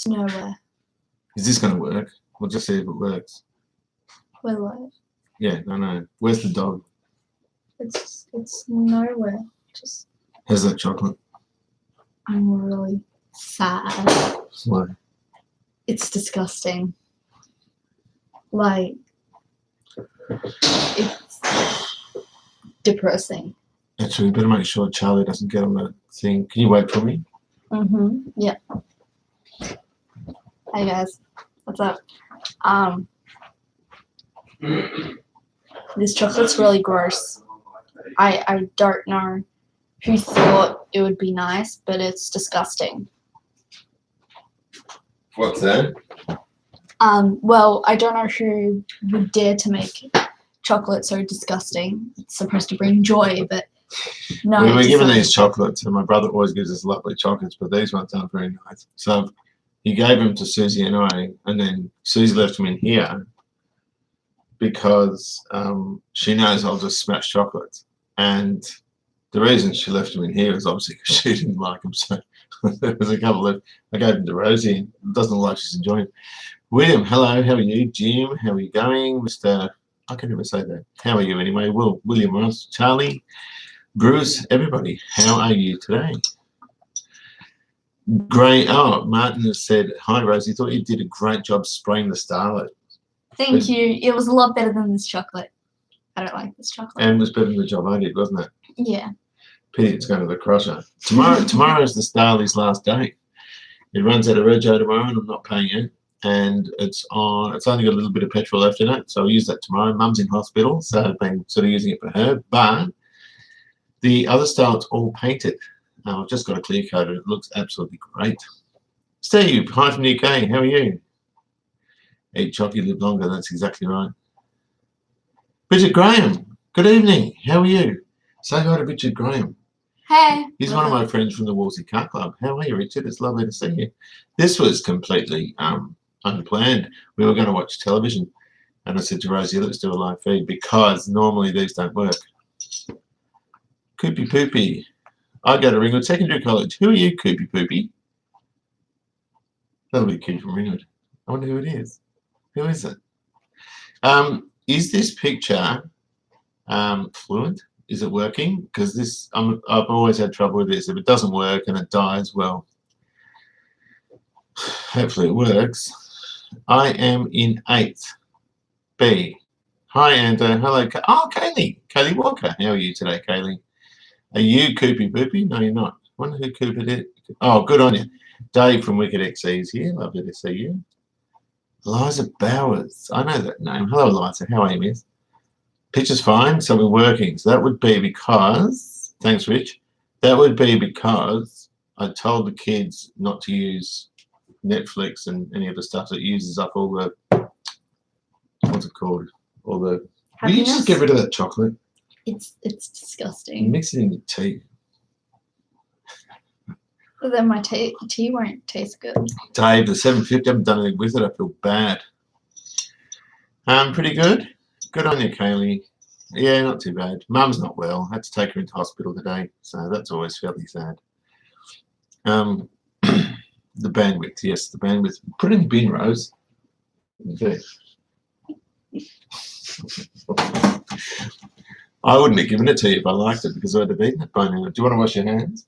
It's nowhere. Is this going to work? We'll just see if it works. We're live. Yeah, I know. Where's the dog? It's nowhere. Just. How's that chocolate? I'm really sad. Why? It's disgusting. Like, it's depressing. Actually, we better make sure Charlie doesn't get on that thing. Can you wait for me? Yeah. Hey guys, what's up? This chocolate's really gross. I don't know who thought it would be nice, but it's disgusting. What's that? Well, I don't know who would dare to make chocolate so disgusting. It's supposed to bring joy, but no. We were given these chocolates, and my brother always gives us lovely chocolates, but these ones aren't very nice. So he gave them to Susie and I, and then Susie left them in here because she knows I'll just smash chocolates. And the reason she left them in here is obviously because she didn't like them. So there was a couple left. I gave them to Rosie, and it doesn't look like she's enjoying it. William, hello, how are you? Jim, how are you going? Mr. I can never say that. How are you anyway? William Ross, Charlie, Bruce, everybody, how are you today? Great. Oh, Martin has said, hi, Rosie. Thought you did a great job spraying the starlight. Thank you. It was a lot better than this chocolate. I don't like this chocolate. And it was better than the job I did, wasn't it? Yeah. Pity it's going to the crusher. Tomorrow is the Starly's last day. It runs out of Rego tomorrow, and I'm not paying it. And it's only got a little bit of petrol left in it, so I'll use that tomorrow. Mum's in hospital, so I've been sort of using it for her. But the other star's all painted. I've just got a clear coat, and it looks absolutely great. Steve, hi from the UK. How are you? Eat chocolate, live longer. That's exactly right. Richard Graham, good evening. How are you? Say hi to Richard Graham. Hey. He's one of my friends from the Wolsey Car Club. How are you, Richard? It's lovely to see you. This was completely unplanned. We were going to watch television, and I said to Rosie, let's do a live feed because normally these don't work. Koopy Poopy. I go to Ringwood Secondary College. Who are you, Koopy Poopy? That'll be a kid from Ringwood. I wonder who it is. Who is it? Is this picture fluent? Is it working? Because this, I've always had trouble with this. If it doesn't work and it dies, well, hopefully it works. I am in 8th B. Hi, Ando. Hello. Oh, Kaylee. Kaylee Walker. How are you today, Kaylee? Are you Koopy Poopy? No, you're not. I wonder who Cooper did. Oh, good on you. Dave from Wicked XE is here. Lovely to see you. Eliza Bowers. I know that name. Hello, Eliza. How are you, miss? Picture's fine, so we're working. So that would be because, thanks, Rich. That would be because I told the kids not to use Netflix and any of the stuff that uses up all the, what's it called? All the, will you just get rid of that chocolate? It's disgusting. Mix it in your tea. But then my tea won't taste good. Dave, the 750, I haven't done anything with it. I feel bad. Pretty good. Good on you, Kaylee. Yeah, not too bad. Mum's not well. I had to take her into hospital today, so that's always fairly sad. The bandwidth, yes, the bandwidth. Put it in the bin, Rose. Okay. I wouldn't have given it to you if I liked it because I'd have eaten it by now. Do you want to wash your hands?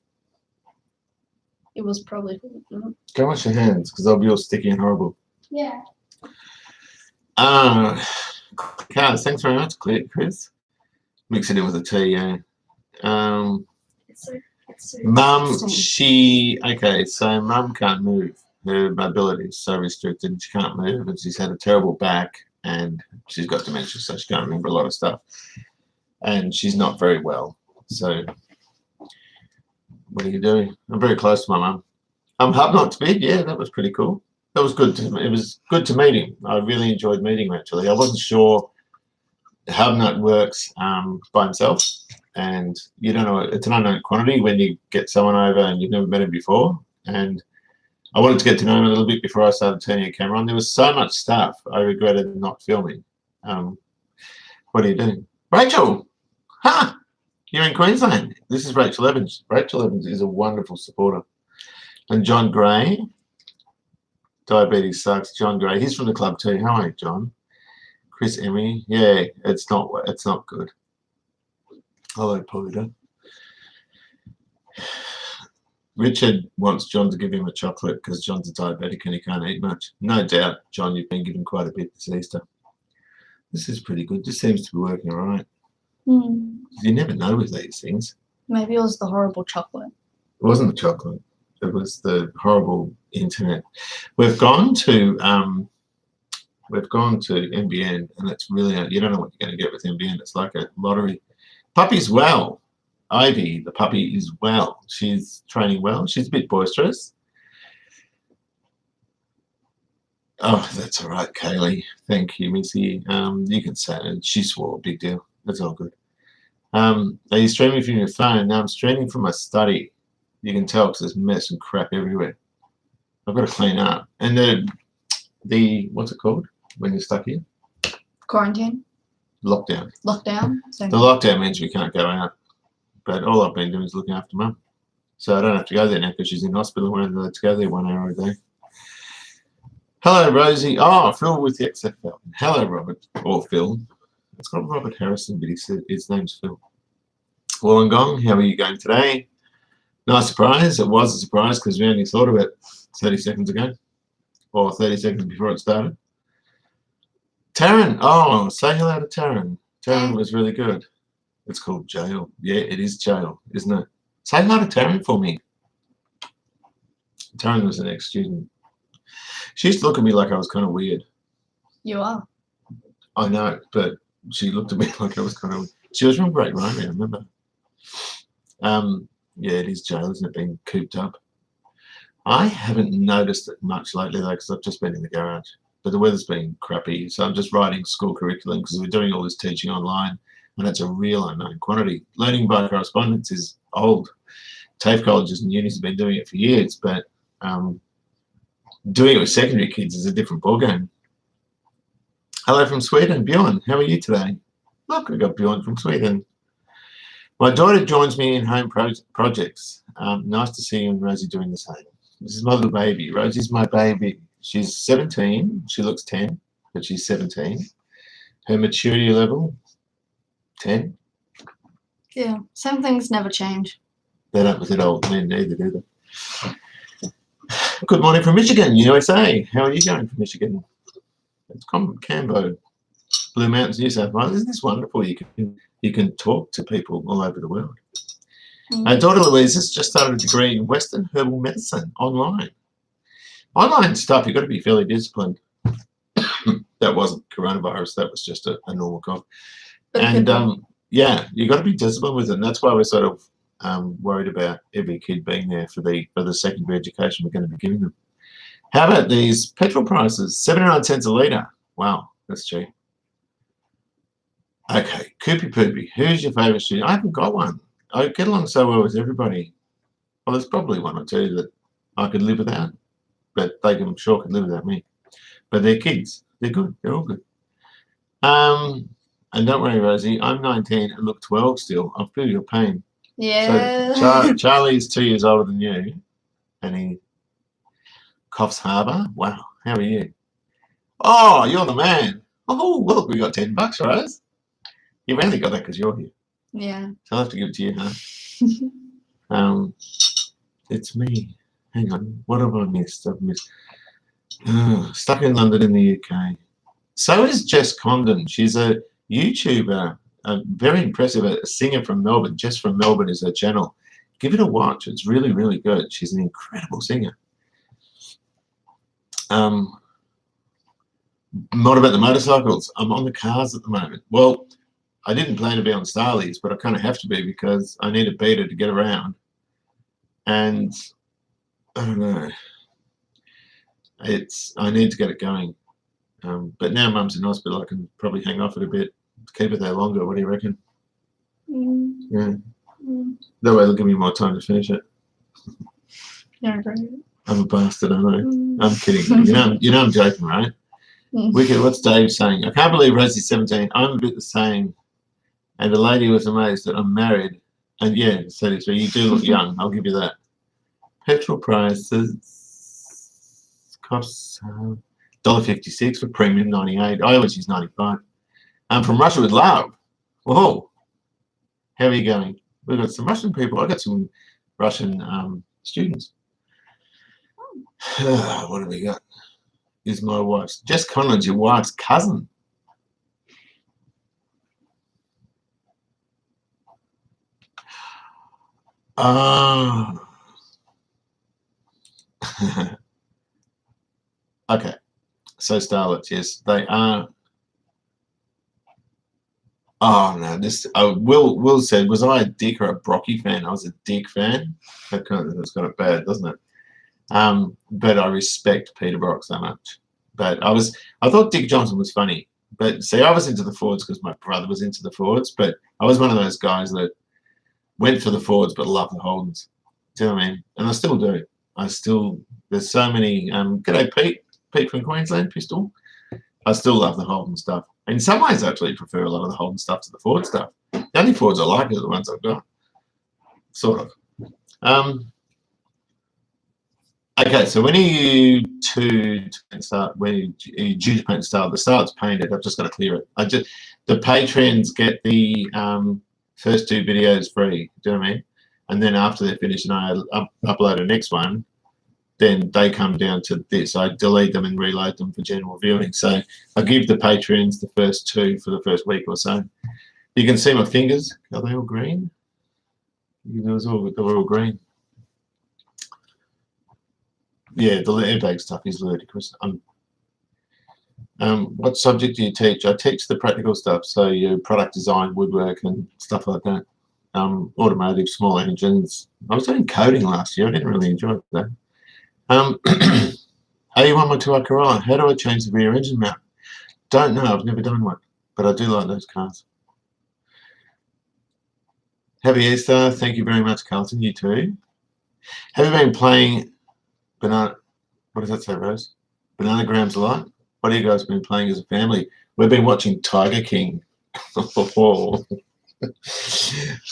It was probably. Go wash your hands because they'll be all sticky and horrible. Yeah. Cars, thanks very much, Chris. Mix it in with a tea, yeah. It's so Mum, disgusting. okay, so Mum can't move. Her mobility is so restricted, she can't move, and she's had a terrible back, and she's got dementia, so she can't remember a lot of stuff. And she's not very well. So, what are you doing? I'm very close to my mum. Hubnot's big, yeah, that was pretty cool. That was good. It was good to meet him. I really enjoyed meeting him, actually. I wasn't sure Hubnut works by himself, and you don't know, it's an unknown quantity when you get someone over and you've never met him before. And I wanted to get to know him a little bit before I started turning a camera on. There was so much stuff I regretted not filming. What are you doing? Rachel! Ha! You're in Queensland. This is Rachel Evans. Rachel Evans is a wonderful supporter. And John Gray. Diabetes sucks. John Gray. He's from the club too. How are you, John? Chris Emmy. Yeah, it's not good. Hello, Polita. Richard wants John to give him a chocolate because John's a diabetic and he can't eat much. No doubt, John, you've been given quite a bit this Easter. This is pretty good. This seems to be working all right. Mm. You never know with these things. Maybe it was the horrible chocolate. It wasn't the chocolate. It was the horrible internet. We've gone to NBN, and it's really, you don't know what you're going to get with NBN. It's like a lottery. Puppy's well. Ivy, the puppy, is well. She's training well. She's a bit boisterous. Oh, that's all right, Kaylee. Thank you, Missy. You can say it. She swore. Big deal. That's all good. Are you streaming from your phone? No, I'm streaming from my study. You can tell because there's mess and crap everywhere. I've got to clean up. And the what's it called when you're stuck here? Quarantine? Lockdown. Lockdown? The lockdown means we can't go out. But all I've been doing is looking after Mum. So I don't have to go there now because she's in hospital. I don't have to go there 1 hour a day. Hello, Rosie. Oh, Phil with the XFL. Hello, Robert. Or Phil. It's got Robert Harrison, but he said his name's Phil. Wollongong, how are you going today? Nice surprise. It was a surprise because we only thought of it 30 seconds ago. Or 30 seconds before it started. Taryn. Oh, say hello to Taryn. Taryn was really good. It's called Jail. Yeah, it is Jail, isn't it? Say hi to Taryn for me. Taryn was an ex-student. She used to look at me like I was kind of weird. You are. I know, but she looked at me like I was kind of weird. She was from Great Rhyming, I remember. Yeah, it is Jail, isn't it, being cooped up? I haven't noticed it much lately, though, because I've just been in the garage. But the weather's been crappy, so I'm just writing school curriculum because we're doing all this teaching online. And it's a real unknown quantity. Learning by correspondence is old. TAFE colleges and unis have been doing it for years, but doing it with secondary kids is a different ballgame. Hello from Sweden, Bjorn. How are you today? Look, I got Bjorn from Sweden. My daughter joins me in home projects. Nice to see you and Rosie doing the same. This is my little baby. Rosie's my baby. She's 17. She looks 10, but she's 17. Her maturity level, 10. Yeah, some things never change. They don't with old men neither, do they? Good morning from Michigan, USA. How are you going from Michigan? It's Cambo, Blue Mountains, New South Wales. Isn't this wonderful? You can talk to people all over the world. Our daughter Louise has just started a degree in Western Herbal Medicine online. Online stuff, you've got to be fairly disciplined. That wasn't coronavirus, that was just a normal cough. And yeah, you've got to be disciplined with it. And that's why we're sort of worried about every kid being there for the secondary education we're going to be giving them. How about these petrol prices? 79 cents a litre. Wow, that's cheap. Okay, Koopy Poopy, who's your favourite student? I haven't got one. I get along so well with everybody. Well, there's probably one or two that I could live without, but they can sure could live without me. But they're kids. They're good. They're all good. And don't worry, Rosie, I'm 19 and look 12 still. I feel your pain. Yeah. So Charlie's 2 years older than you, and he Coffs Harbour. Wow, how are you? Oh, you're the man. Oh, look, we got $10, Rose. You've only got that because you're here. Yeah. So I'll have to give it to you, huh? It's me. Hang on. What have I missed? I've missed. Stuck in London in the UK. So is Jess Condon. She's a YouTuber, very impressive, a singer from Melbourne. Jess from Melbourne is her channel. Give it a watch. It's really, really good. She's an incredible singer. What about the motorcycles? I'm on the cars at the moment. Well, I didn't plan to be on Starleys, but I kind of have to be because I need a beta to get around. And I don't know. I need to get it going. But now Mum's in hospital, I can probably hang off it a bit, keep it there longer. What do you reckon? Yeah. That way it'll give me more time to finish it. Yeah, great. I'm a bastard, I know. I'm kidding. You know I'm joking, right? Wicked, what's Dave saying? I can't believe Rosie's 17. I'm a bit the same. And the lady was amazed that I'm married. And yeah, 33. You do look young, I'll give you that. Petrol prices Costs $1.56 for premium 98. I always use 95. From Russia with love. Whoa. How are you going? We've got some Russian people. I got some Russian students. What have we got? Is my wife's Jess Conlon's your wife's cousin. Okay. So starlets, yes, they are. Oh no, this Will said, was I a Dick or a Brocky fan? I was a Dick fan. That's kind of bad, doesn't it? But I respect Peter Brock so much. But I thought Dick Johnson was funny. But see, I was into the Fords because my brother was into the Fords. But I was one of those guys that went for the Fords but loved the Holdens. Do you know what I mean? And I still do. There's so many. G'day, Pete. Pete from Queensland, Pistol. I still love the Holden stuff. In some ways, I actually prefer a lot of the Holden stuff to the Ford stuff. The only Fords I like are the ones I've got. Sort of. Okay, so when are you to start? When are you due to paint the start? The start's painted. I've just got to clear it. The patrons get the first 2 videos free. Do you know what I mean? And then after they're finished and I upload the next one, then they come down to this. I delete them and reload them for general viewing. So I give the patrons the first 2 for the first week or so. You can see my fingers. Are they all green? They were all green. Yeah, the airbag stuff is ludicrous. What subject do you teach? I teach the practical stuff, so your product design, woodwork, and stuff like that. Automotive, small engines. I was doing coding last year. I didn't really enjoy that. Are you on my 2i Corolla? How do I change the rear engine mount? Don't know. I've never done one, but I do like those cars. Happy Easter. Thank you very much, Carlton. You too. Have you been playing Banana? What does that say, Rose? Bananagrams a lot? What have you guys been playing as a family? We've been watching Tiger King. Do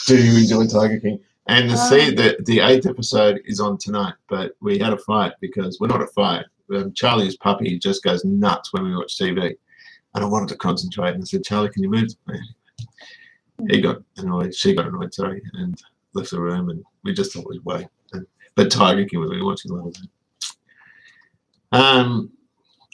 you enjoy Tiger King? And the 8th episode is on tonight, but we had a fight because we're not a fight. Charlie's puppy just goes nuts when we watch TV, and I wanted to concentrate. And I said, "Charlie, can you move?" He got annoyed. She got annoyed, sorry, and left the room. And we just thought we'd wait. But Tiger King, we were watching a lot of that.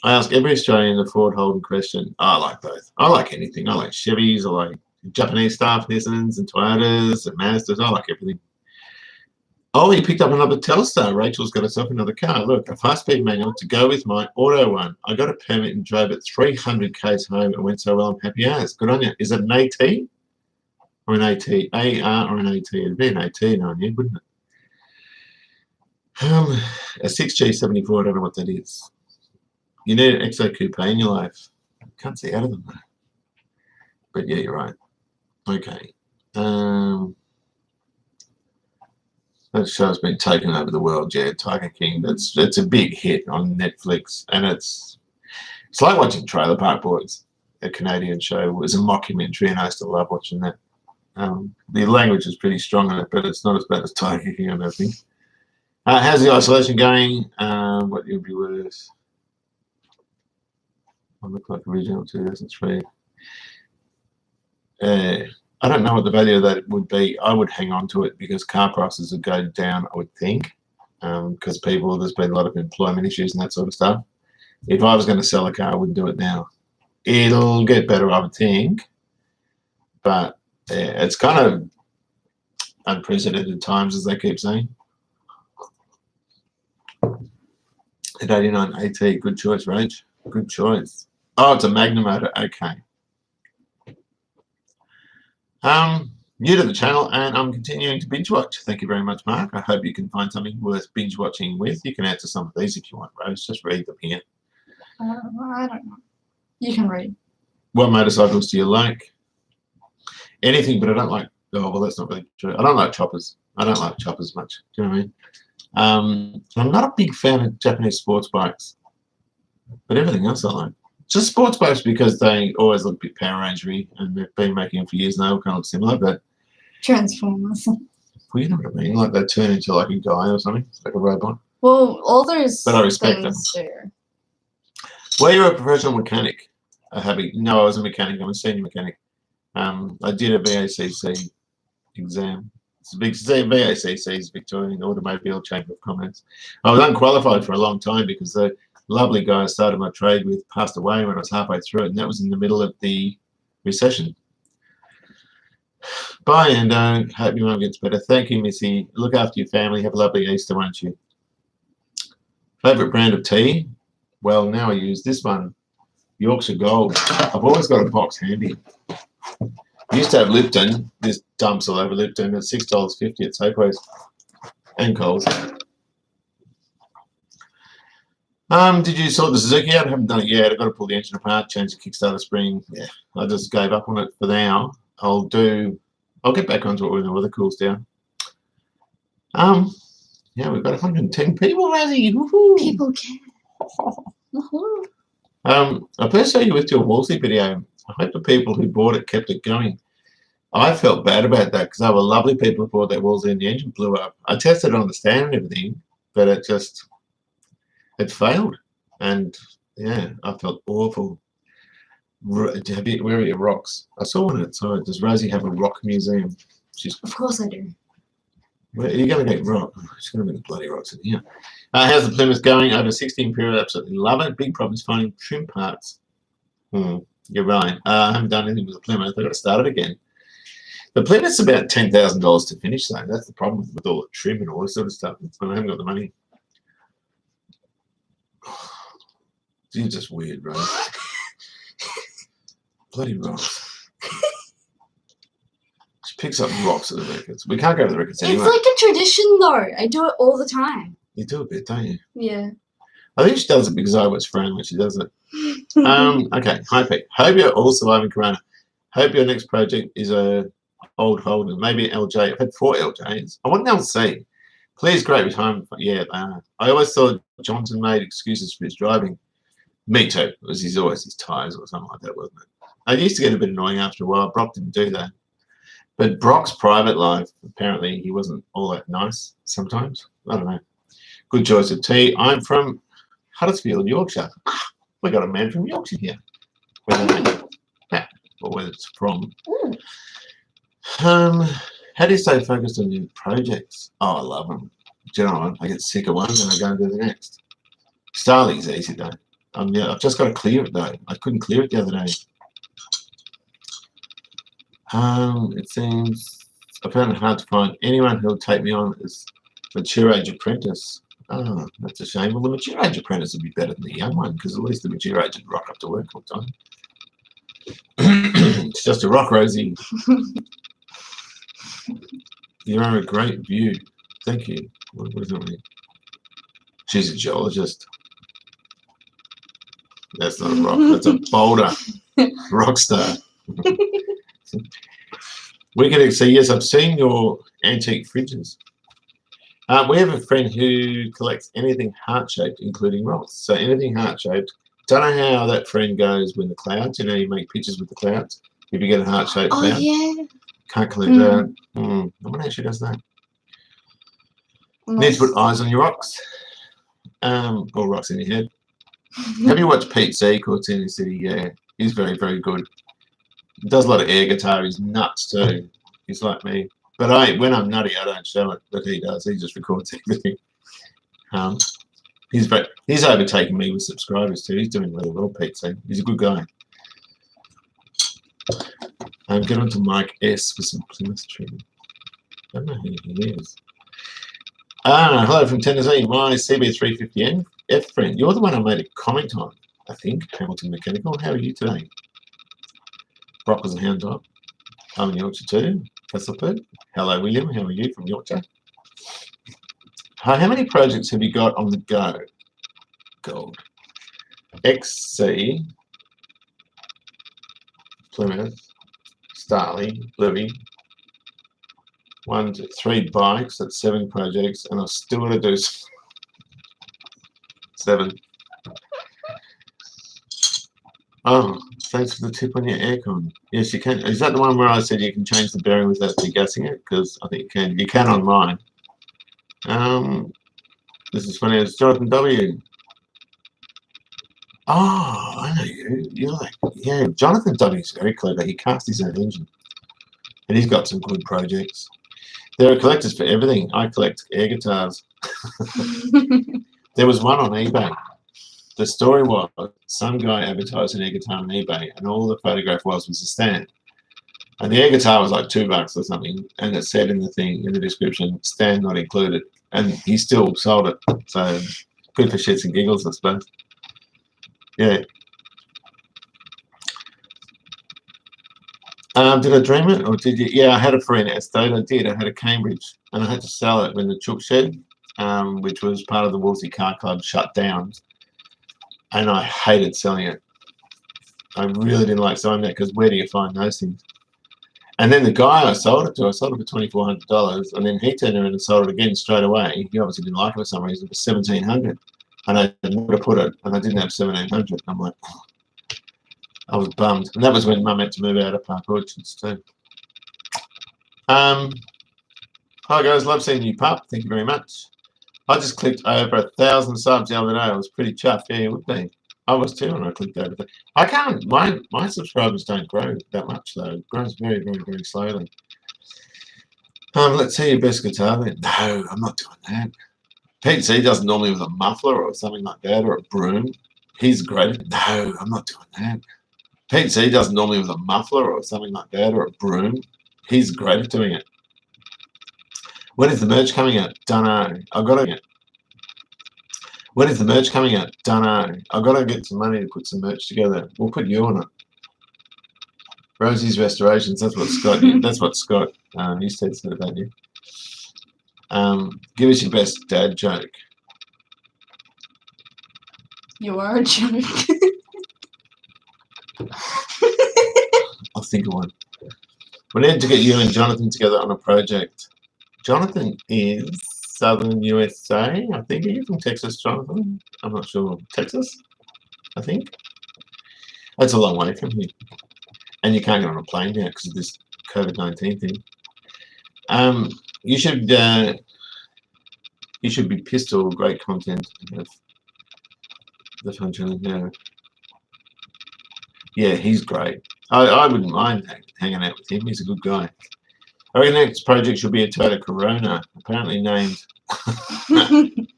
I ask every Australian the Ford Holden question. I like both. I like anything. I like Chevys. I like Japanese stuff, Nissans and Toyotas and Mazdas. I like everything. Oh, you picked up another Telstar. Rachel's got herself another car. Look, a 5-speed manual to go with my auto one. I got a permit and drove it 300 k's home and went so well. I'm happy as. Good on you. Is it an AT or an AT? AR or an AT? It'd be an AT on you, wouldn't it? A 6G74. I don't know what that is. You need an XO coupe in your life. Can't see out of them though. But yeah, you're right. Okay. That show's been taken over the world, yeah. Tiger King. It's a big hit on Netflix, and it's like watching Trailer Park Boys, a Canadian show. It was a mockumentary, and I used to love watching that. The language is pretty strong in it, but it's not as bad as Tiger King, I don't think. How's the isolation going? What you'll be worth? I look like original 2003. I don't know what the value of that would be. I would hang on to it because car prices would go down, I would think, because there's been a lot of employment issues and that sort of stuff. If I was going to sell a car, I wouldn't do it now. It'll get better, I would think, but it's kind of unprecedented times, as they keep saying. At 89 AT, good choice, Rach. Good choice. Oh, it's a Magnum motor. Okay. New to the channel, and I'm continuing to binge watch. Thank you very much, Mark. I hope you can find something worth binge watching with. You can answer some of these if you want, Rose. Just read them here. I don't know. You can read. What motorcycles do you like? Anything, but I don't like. Oh, well, that's not really true. I don't like choppers. I don't like choppers much. Do you know what I mean? I'm not a big fan of Japanese sports bikes, but everything else I like. Just sports bikes because they always look a bit Power Rangery, and they've been making them for years now. Kind of look similar, but Transformers. well, you know what I mean. Like they turn into like a guy or something, like a robot. Well, all those But I respect them. things do. Well, you're a professional mechanic. No, I was a mechanic. I'm a senior mechanic. I did a VACC exam. It's a big VACC is Victorian Automobile Chamber of Commerce. I was unqualified for a long time because the lovely guy I started my trade with passed away when I was halfway through it, and that was in the middle of the recession. Bye, Ando. Hope your mum gets better. Thank you, Missy. Look after your family. Have a lovely Easter, won't you? Favourite brand of tea? Well, now I use this one, Yorkshire Gold. I've always got a box handy. I used to have Lipton. This dumps all over Lipton at $6.50 at Safeways and Coles. Did you sort the Suzuki out? I haven't done it yet. I've got to pull the engine apart, change the kickstarter spring. Yeah, I just gave up on it for now. I'll get back onto it when the weather cools down. Yeah, we've got 110 people, Rosie. Woohoo! People care. Woohoo. I first saw you with your Wolsey video. I hope the people who bought it kept it going. I felt bad about that because they were lovely people who bought that Wolsey and the engine blew up. I tested it on the stand and everything, but it failed. And yeah, I felt awful. Where are your rocks? I saw one outside. Does Rosie have a rock museum? Of course I do. Where are you going to get rock? She's going to get bloody rocks in here. How's the Plymouth going? Over 16 period, absolutely love it. Big problems finding trim parts. You're right. I haven't done anything with the Plymouth. I've got to start it again. The Plymouth's about $10,000 to finish, though. That's the problem with all the trim and all this sort of stuff. I haven't got the money. You're just weird, right? Bloody rocks. She picks up rocks at the records. We can't go to the records anyway. It's like a tradition, though. I do it all the time. You do a bit, don't you? Yeah. I think she does it because I was friend when she does it. Okay. Hi, Pete. Hope you're all surviving Corona. Hope your next project is a old Holden, maybe an LJ. I've had 4 LJs. I want an LC. Please, great retirement. Yeah, I always thought Johnson made excuses for his driving. Me too. It was always his tyres or something like that, wasn't it? I used to get a bit annoying after a while. Brock didn't do that. But Brock's private life, apparently he wasn't all that nice sometimes. I don't know. Good choice of tea. I'm from Huddersfield, Yorkshire. We got a man from Yorkshire here. Where it's from. How do you stay focused on your projects? Oh, I love them. Do you know what? I get sick of one and I go and do the next. Starling's easy though. I've just got to clear it though. I couldn't clear it the other day. It seems I found it hard to find anyone who'll take me on as mature age apprentice. Oh, that's a shame. Well, the mature age apprentice would be better than the young one because at least the mature age would rock up to work all the time. It's just a rock, Rosie. You're on a great view. Thank you. What does that mean? She's a geologist. That's not a rock. That's a boulder. Rock star. We can see, yes, I've seen your antique fridges. We have a friend who collects anything heart-shaped, including rocks. So anything heart-shaped. Don't know how that friend goes with the clouds. You know, you make pictures with the clouds. If you get a heart-shaped cloud. Yeah. Can't collect that. I wonder how she does that. Need to put eyes on your rocks. Or rocks in your head. Have you watched Pete Z called Sydney City? Yeah, he's very, very good. He does a lot of air guitar. He's nuts too. He's like me. But when I'm nutty, I don't show it. But he does. He just records everything. He's overtaken me with subscribers too. He's doing really well, Pete Z. He's a good guy. Get on to Mike S for some Plymouth trim. I don't know who he is. Hello from Tennessee. My CB350N F friend. You're the one I made a comment on, I think. Hamilton Mechanical. How are you today? Brock was a hound dog. I'm in Yorkshire too. Castleford. Hello, William. How are you from Yorkshire? Hi, how many projects have you got on the go? Gold. XC. Plymouth. Starley. Bluey. 1, 2, 3 bikes. That's 7 projects. And I've still got to do 7. Oh, thanks for the tip on your aircon. Yes, you can. Is that the one where I said you can change the bearing without degassing it? Because I think you can. You can on mine. This is funny. It's Jonathan W. Oh, I know you. You're like, yeah, Jonathan W is very clever. He cast his own engine. And he's got some good projects. There are collectors for everything. I collect air guitars. There was one on eBay. The story was some guy advertised an air guitar on eBay, and all the photograph was a stand. And the air guitar was like $2 or something, and it said in the thing, in the description, stand not included. And he still sold it. So good for shits and giggles, I suppose. Yeah. Did I dream it, or did you? Yeah, I had a free estate. I did. I had a Cambridge, and I had to sell it when the Chook Shed, which was part of the Wolsey Car Club, shut down. And I hated selling it. I really didn't like selling that because where do you find those things? And then the guy I sold it to, I sold it for $2,400, and then he turned around and sold it again straight away. He obviously didn't like it for some reason. It was $1,700, and I didn't know where to put it, and I didn't have $1,700. I'm like, I was bummed, and that was when Mum had to move out of Park Orchards too. Hi guys, love seeing you, pup. Thank you very much. I just clicked over 1,000 subs the other day. I was pretty chuffed. Yeah, it would be. I was too when I clicked over there. I can't. My subscribers don't grow that much though. It grows very, very, very slowly. Let's see your best guitar then. No, I'm not doing that. Pete C does it normally with a muffler or something like that, or a broom. He's great. No, I'm not doing that. Pete C does it normally with a muffler or something like that, or a broom. He's great at doing it. When is the merch coming out? Dunno. I've got to. When is the merch coming out? Dunno. I've got to get some money to put some merch together. We'll put you on it. Rosie's Restorations. That's what Scott. That's what Scott said about you. Give us your best dad joke. You are a joke. I'll think of one. We need to get you and Jonathan together on a project. Jonathan is Southern USA. I think he's from Texas, Jonathan. I'm not sure. Texas, I think. That's a long way from here. And you can't get on a plane now because of this COVID-19 thing. You should be pissed or great content of the function. Yeah, he's great. I wouldn't mind hanging out with him. He's a good guy. I reckon the next project should be a Toyota Corona, apparently named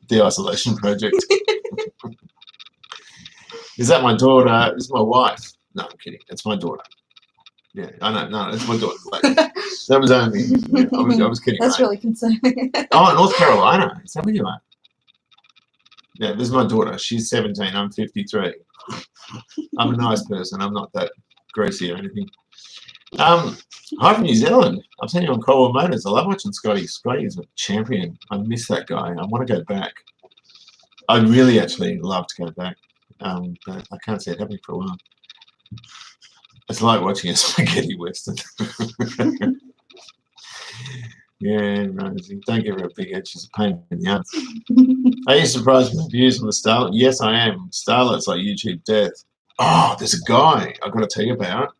the Isolation Project. Is that my daughter? Is my wife? No, I'm kidding. It's my daughter. Yeah, I know. No, it's my daughter. Like, that was only. Yeah, I was kidding. That's right? really concerning. Oh, North Carolina. Is that where you are? Yeah, this is my daughter. She's 17. I'm 53. I'm a nice person. I'm not that greasy or anything. Hi from New Zealand. I'm seeing you on Cold War Motors. I love watching Scotty. Scotty is a champion. I miss that guy. I want to go back. I really actually love to go back. But I can't see it happening for a while. It's like watching a spaghetti western. Yeah, Rosie. Don't give her a big head. She's a pain in the ass. Are you surprised with the views on the Starlet? Yes, I am. Starlet's like YouTube death. Oh, there's a guy I've got to tell you about.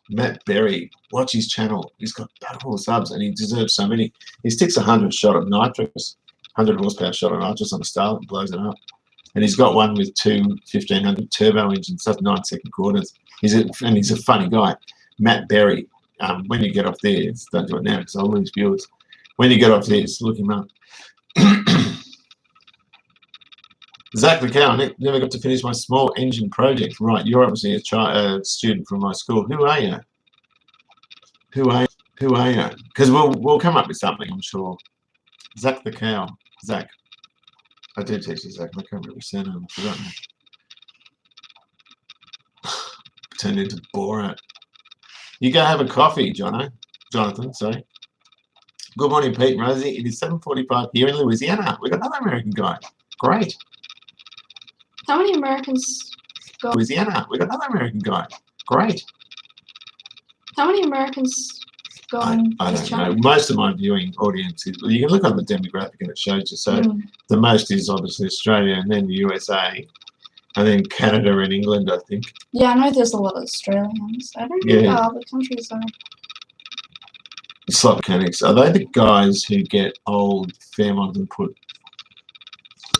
Matt Berry. Watch his channel. He's got double subs and he deserves so many. He sticks 100 shot of nitrous, 100 horsepower shot of nitrous on a Starlet and blows it up. And he's got one with two 1500 turbo engines. That's 9-second quarters. He's a funny guy. Matt Berry. When you get off there, don't do it now because I'll lose viewers. When you get off there, look him up. Zach the cow, never got to finish my small engine project. Right, you're obviously a student from my school. Who are you? Who are you? Because we'll come up with something, I'm sure. Zach the cow. Zach. I do teach you Zach. I can't remember his surname. I've forgotten it. Turned into Borat. You go have a coffee, Jonathan, sorry. Good morning, Pete and Rosie. It is 7:45 here in Louisiana. We've got another American guy. Great. How many Americans go? Louisiana. We've got another American guy. Great. How many Americans go on I this don't channel? know. Most of my viewing audience is, you can look on the demographic and it shows you. So the most is obviously Australia and then the USA and then Canada and England, I think. Yeah, I know there's a lot of Australians. I don't know how other countries are. Slot mechanics. Are they the guys who get old Fairmont and put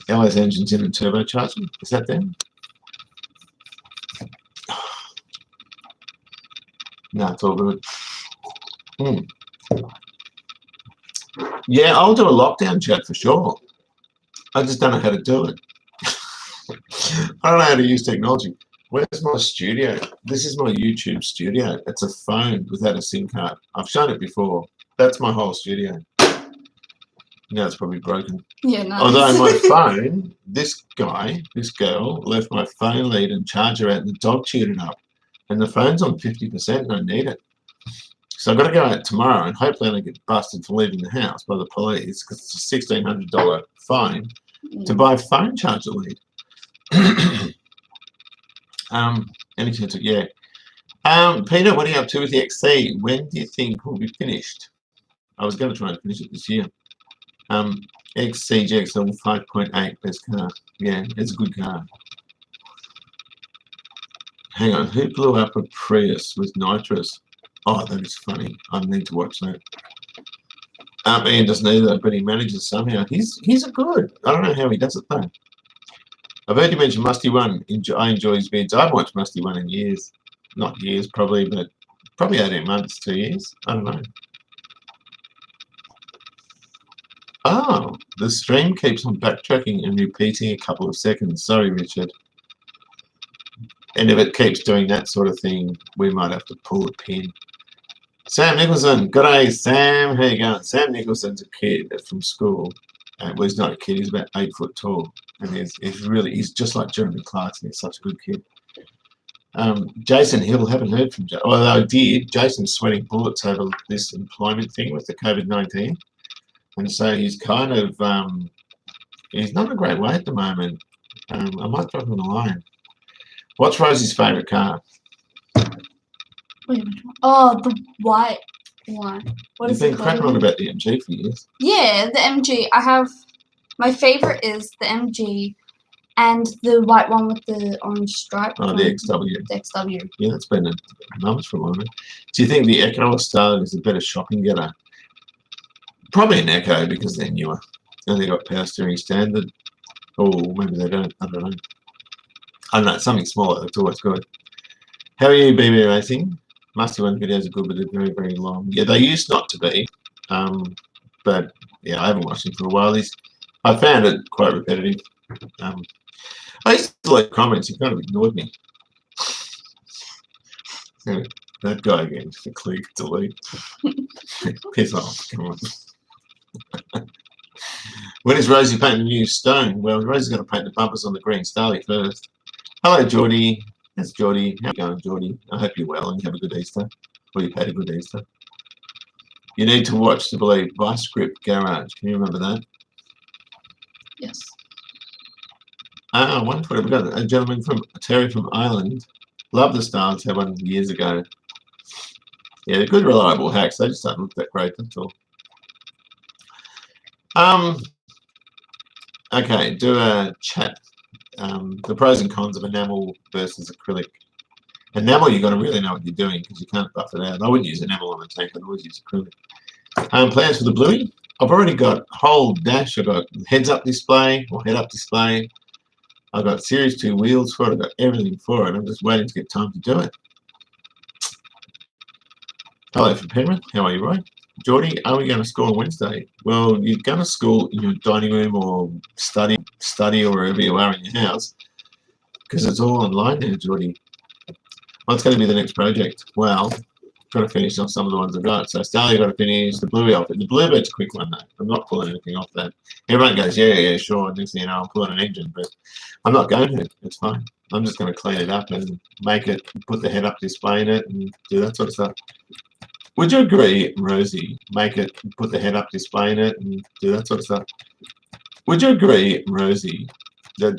LS engines in and turbocharging. Is that them? No, it's all good. Yeah, I'll do a lockdown chat for sure. I just don't know how to do it. I don't know how to use technology. Where's my studio? This is my YouTube studio. It's a phone without a SIM card. I've shown it before. That's my whole studio. Now it's probably broken. Yeah, no. Although my phone, this girl, left my phone lead and charger out and the dog chewed it up. And the phone's on 50% and I need it. So I've got to go out tomorrow and hopefully I don't get busted for leaving the house by the police because it's a $1,600 fine to buy a phone charger lead. Any chance of, yeah. Peter, what are you up to with the XC? When do you think we'll be finished? I was going to try and finish it this year. XC GXL 5.8 best car. Yeah, it's a good car. Hang on, who blew up a Prius with nitrous? Oh, that is funny. I need to watch that. Ian doesn't either, but he manages somehow. He's a good. I don't know how he does it though. I've heard you mention Musty One. I enjoy his vids. I haven't watched Musty One in years. Not years, probably, but probably 18 months, 2 years. I don't know. Oh, the stream keeps on backtracking and repeating a couple of seconds. Sorry, Richard. And if it keeps doing that sort of thing, we might have to pull a pin. Sam Nicholson. Good day, Sam. How you going? Sam Nicholson's a kid from school. Well, he's not a kid. He's about 8 foot tall. And he's just like Jeremy Clarkson. He's such a good kid. Jason Hill, haven't heard from Jason. Although I did. Jason's sweating bullets over this employment thing with the COVID-19. And so he's kind of, he's not in a great way at the moment. I might drop him a line. What's Rosie's favourite car? Wait, oh, the white one. What is it called? You've been cracking on about the MG for years. Yeah, the MG. I have, my favourite is the MG and the white one with the orange stripe. Oh, the XW. The XW. Yeah, that's been a mums for a while. Do you think the Echo or Star is a better shopping getter? Probably an Echo because they're newer and they got power steering standard. Oh, maybe they don't. I don't know. Something smaller. That's always good. How are you, BB Racing? Musty One videos are good, but they're very, very long. Yeah, they used not to be. But yeah, I haven't watched him for a while. I found it quite repetitive. I used to like comments. He kind of ignored me. That guy again. Click, delete. Piss off. Come on. When is Rosie painting a new stone? Well, Rosie's going to paint the bumpers on the green Starly first. Hello, Geordie. That's Geordie. How you going, Geordie? I hope you're well and you have a good Easter. Or you've had a good Easter. You need to watch to believe Vice Script Garage. Can you remember that? Yes. Wonderful. We've got a gentleman from Terry from Ireland. Love the Stars. Had one years ago. Yeah, they're good, reliable hacks. They just don't look that great. That's all. Okay, do a chat. The pros and cons of enamel versus acrylic. Enamel, you've got to really know what you're doing because you can't buff it out. I wouldn't use enamel on the tank. I'd always use acrylic. Plans for the Bluey. I've already got whole dash. I've got heads-up display or head-up display. I've got Series 2 wheels for it. I've got everything for it. I'm just waiting to get time to do it. Hello from Penrith. How are you, Roy? Geordie, are we going to school on Wednesday? Well, you're going to school in your dining room or study or wherever you are in your house because it's all online now, Geordie. What's going to be the next project? Well, trying to finish off some of the ones I've got. So Starly got to finish the Bluey off it. The Bluebird's a quick one, though. I'm not pulling anything off that. Everyone goes, yeah, sure. Next thing you know, I'm pulling an engine, but I'm not going to. It's fine. I'm just going to clean it up and make it, put the head-up display in it and do that sort of stuff. Would you agree, Rosie, make it, put the head-up display in it and do that sort of stuff? Would you agree, Rosie, that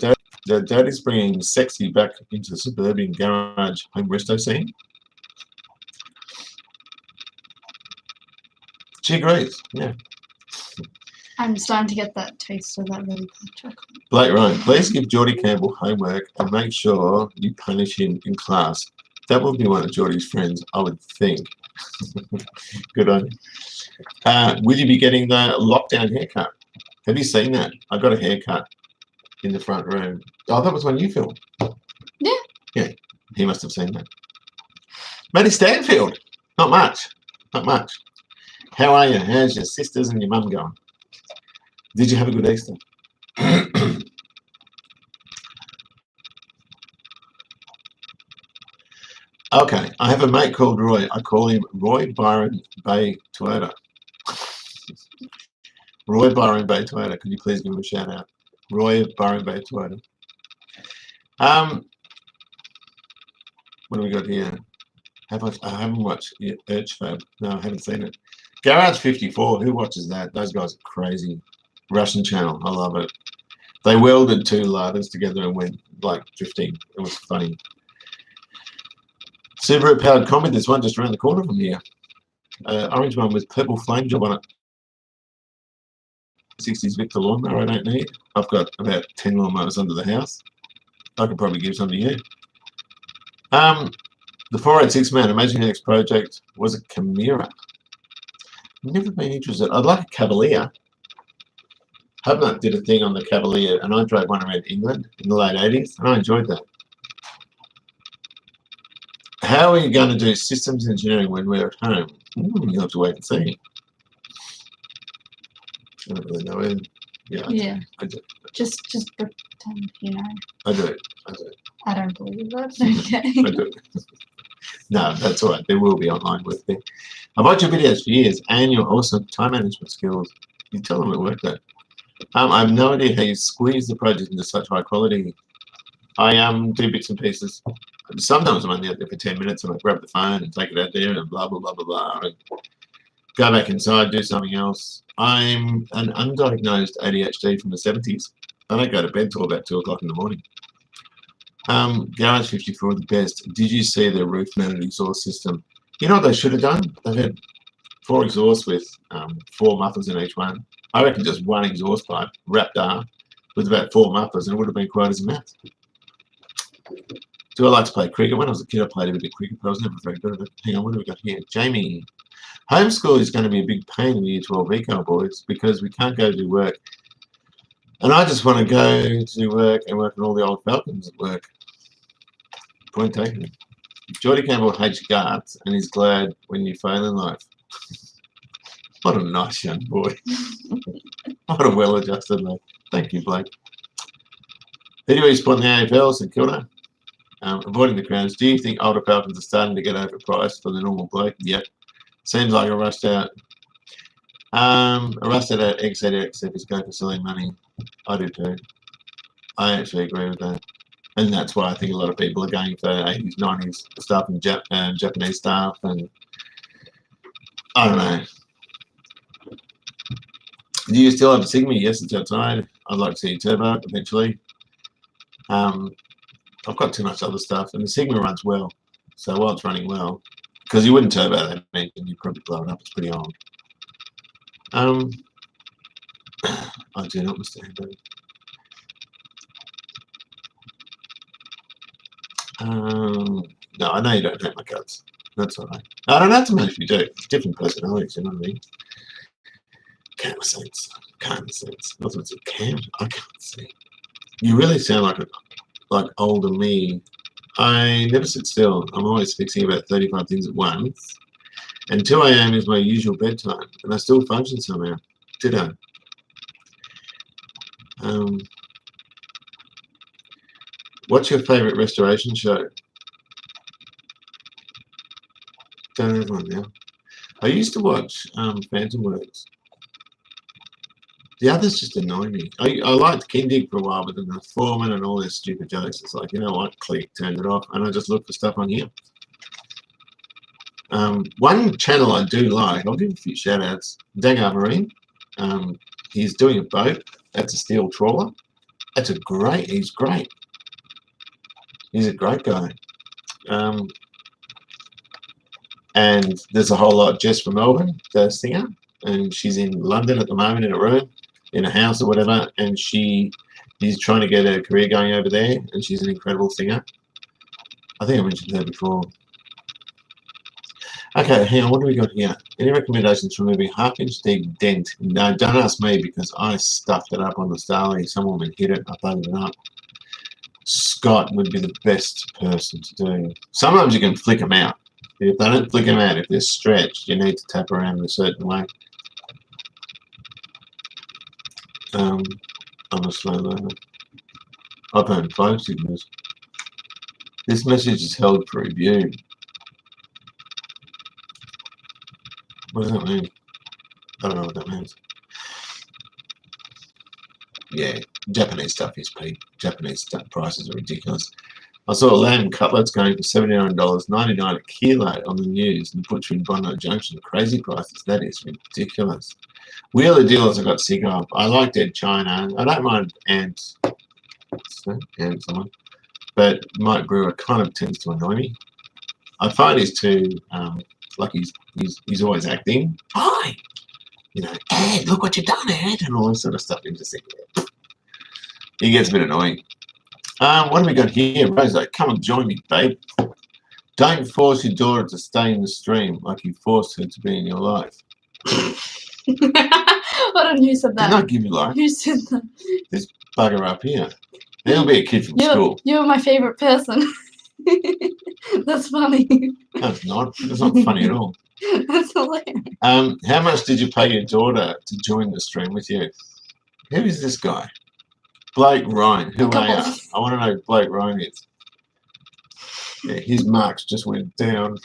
Dad is bringing sexy back into the suburban garage home resto scene? She agrees, yeah. I'm starting to get that taste of that really good chocolate. Blake Ryan, please give Geordie Campbell homework and make sure you punish him in class. That would be one of Geordie's friends, I would think. Good on you. Will you be getting the lockdown haircut? Have you seen that? I got a haircut in the front room. Oh, that was one you filmed. Yeah. Yeah, he must have seen that. Matty Stanfield. Not much. Not much. How are you? How's your sisters and your mum going? Did you have a good Easter? Okay, I have a mate called Roy. I call him Roy Byron Bay Toyota. Roy Byron Bay Toyota. Could you please give him a shout out? Roy Byron Bay Toyota. What do we got here? I haven't watched Urchfab. No, I haven't seen it. Garage 54. Who watches that? Those guys are crazy. Russian channel. I love it. They welded two larders together and went like 15. It was funny. Subaru powered Combi. There's one just around the corner from here. Orange one with purple flame job on it. 60s Victor lawnmower I don't need. I've got about 10 lawnmowers under the house. I could probably give some to you. The 486 man, Amazing X project was a Chimera. Never been interested. I'd like a Cavalier. Hubnut did a thing on the Cavalier, and I drove one around England in the late 80s, and I enjoyed that. How are you going to do systems engineering when we're at home? You'll have to wait and see. I don't really know either. Yeah, I do. Just pretend you know. I do. I don't believe that. Okay. I do. No, that's all right. There will be online with me. I've watched your videos for years, and your awesome time management skills. You tell them it worked though. I have no idea how you squeeze the project into such high quality. I do bits and pieces. Sometimes I'm only out there for 10 minutes and I grab the phone and take it out there and blah, blah, blah, blah, blah, and go back inside, do something else. I'm an undiagnosed ADHD from the 70s. I don't go to bed till about 2 o'clock in the morning. Garage 54, the best. Did you see the roof-mounted exhaust system? You know what they should have done? They had 4 exhausts with 4 mufflers in each one. I reckon just one exhaust pipe wrapped up with about 4 mufflers, and it would have been quite as a mess. Do I like to play cricket? When I was a kid, I played a bit of cricket, but I was never very good at it. Hang on, what do we got here? Jamie. Homeschool is going to be a big pain in the Year 12 eco, boys, because we can't go to work. And I just want to go to work and work on all the old Falcons at work. Point taken. Geordie Campbell hates guards and is glad when you fail in life. What a nice young boy. What a well-adjusted mate. Thank you, Blake. Who do you support in the AFL? St Kilda. Avoiding the crowds. Do you think older Falcons are starting to get overpriced for the normal bloke? Yep. Seems like a rushed out. A rushed out XZX if it's going for silly money. I do too. I actually agree with that. And that's why I think a lot of people are going for 80s, 90s stuff and Japanese stuff. And I don't know. Do you still have a Sigma? Yes, it's outside. I'd like to see a turbo eventually. I've got too much other stuff, and the Sigma runs well. So while it's running well, because you wouldn't turbo that engine, you'd probably blow it up. It's pretty old. I do not understand that. No, I know you don't hate my cuts. That's all right. I don't have to manage if you do. It's different personalities, you know what I mean? Camera sense. Camera sense. What's it? Cam? I can't see. You really sound like older me. I never sit still. I'm always fixing about 35 things at once. And 2 a.m. is my usual bedtime, and I still function somehow. Ditto. What's your favourite restoration show? Don't have one now. I used to watch Phantom Works. The others just annoy me. I liked Kindig for a while, but then the Foreman and all their stupid jokes. It's like, you know what? Click, turned it off, and I just look for stuff on here. One channel I do like, I'll give a few shout outs. Dangar Marine. He's doing a boat. That's a steel trawler. He's great. He's a great guy. And there's a whole lot. Jess from Melbourne, the singer, and she's in London at the moment in a room, in a house or whatever, and he's trying to get her career going over there, and she's an incredible singer. I think I mentioned her before. Okay, hang on, what do we got here? Any recommendations for moving half-inch deep dent? No, don't ask me because I stuffed it up on the Starly. Some woman hit it, I bunged it up. Scott would be the best person to do. Sometimes you can flick them out. If they don't flick them out, if they're stretched, you need to tap around in a certain way. I'm a slow learner. I've earned 5 signals. This message is held for review. What does that mean? I don't know what that means. Yeah, Japanese stuff is peak. Japanese stuff prices are ridiculous. I saw lamb cutlets going for $79.99 a kilo on the news in the butcher in Bondi Junction. Crazy prices. That is ridiculous. Wheeler dealers I got sick of. I like Dead China. I don't mind ants. Ants on. But Mike Brewer kind of tends to annoy me. I find he's too like he's always acting. Hi, you know, Ed, look what you've done, Ed, and all this sort of stuff. He's just like, he gets a bit annoying. What have we got here, Rosie? Come and join me, babe. Don't force your daughter to stay in the stream like you forced her to be in your life. Hold on, who said that? Did not give you life. Who said that? This bugger up here. There'll be a kid from school. You're my favourite person. That's funny. No, it's not. It's not funny at all. That's hilarious. How much did you pay your daughter to join the stream with you? Who is this guy? Blake Ryan. Who are you? I want to know who Blake Ryan is. Yeah, his marks just went down.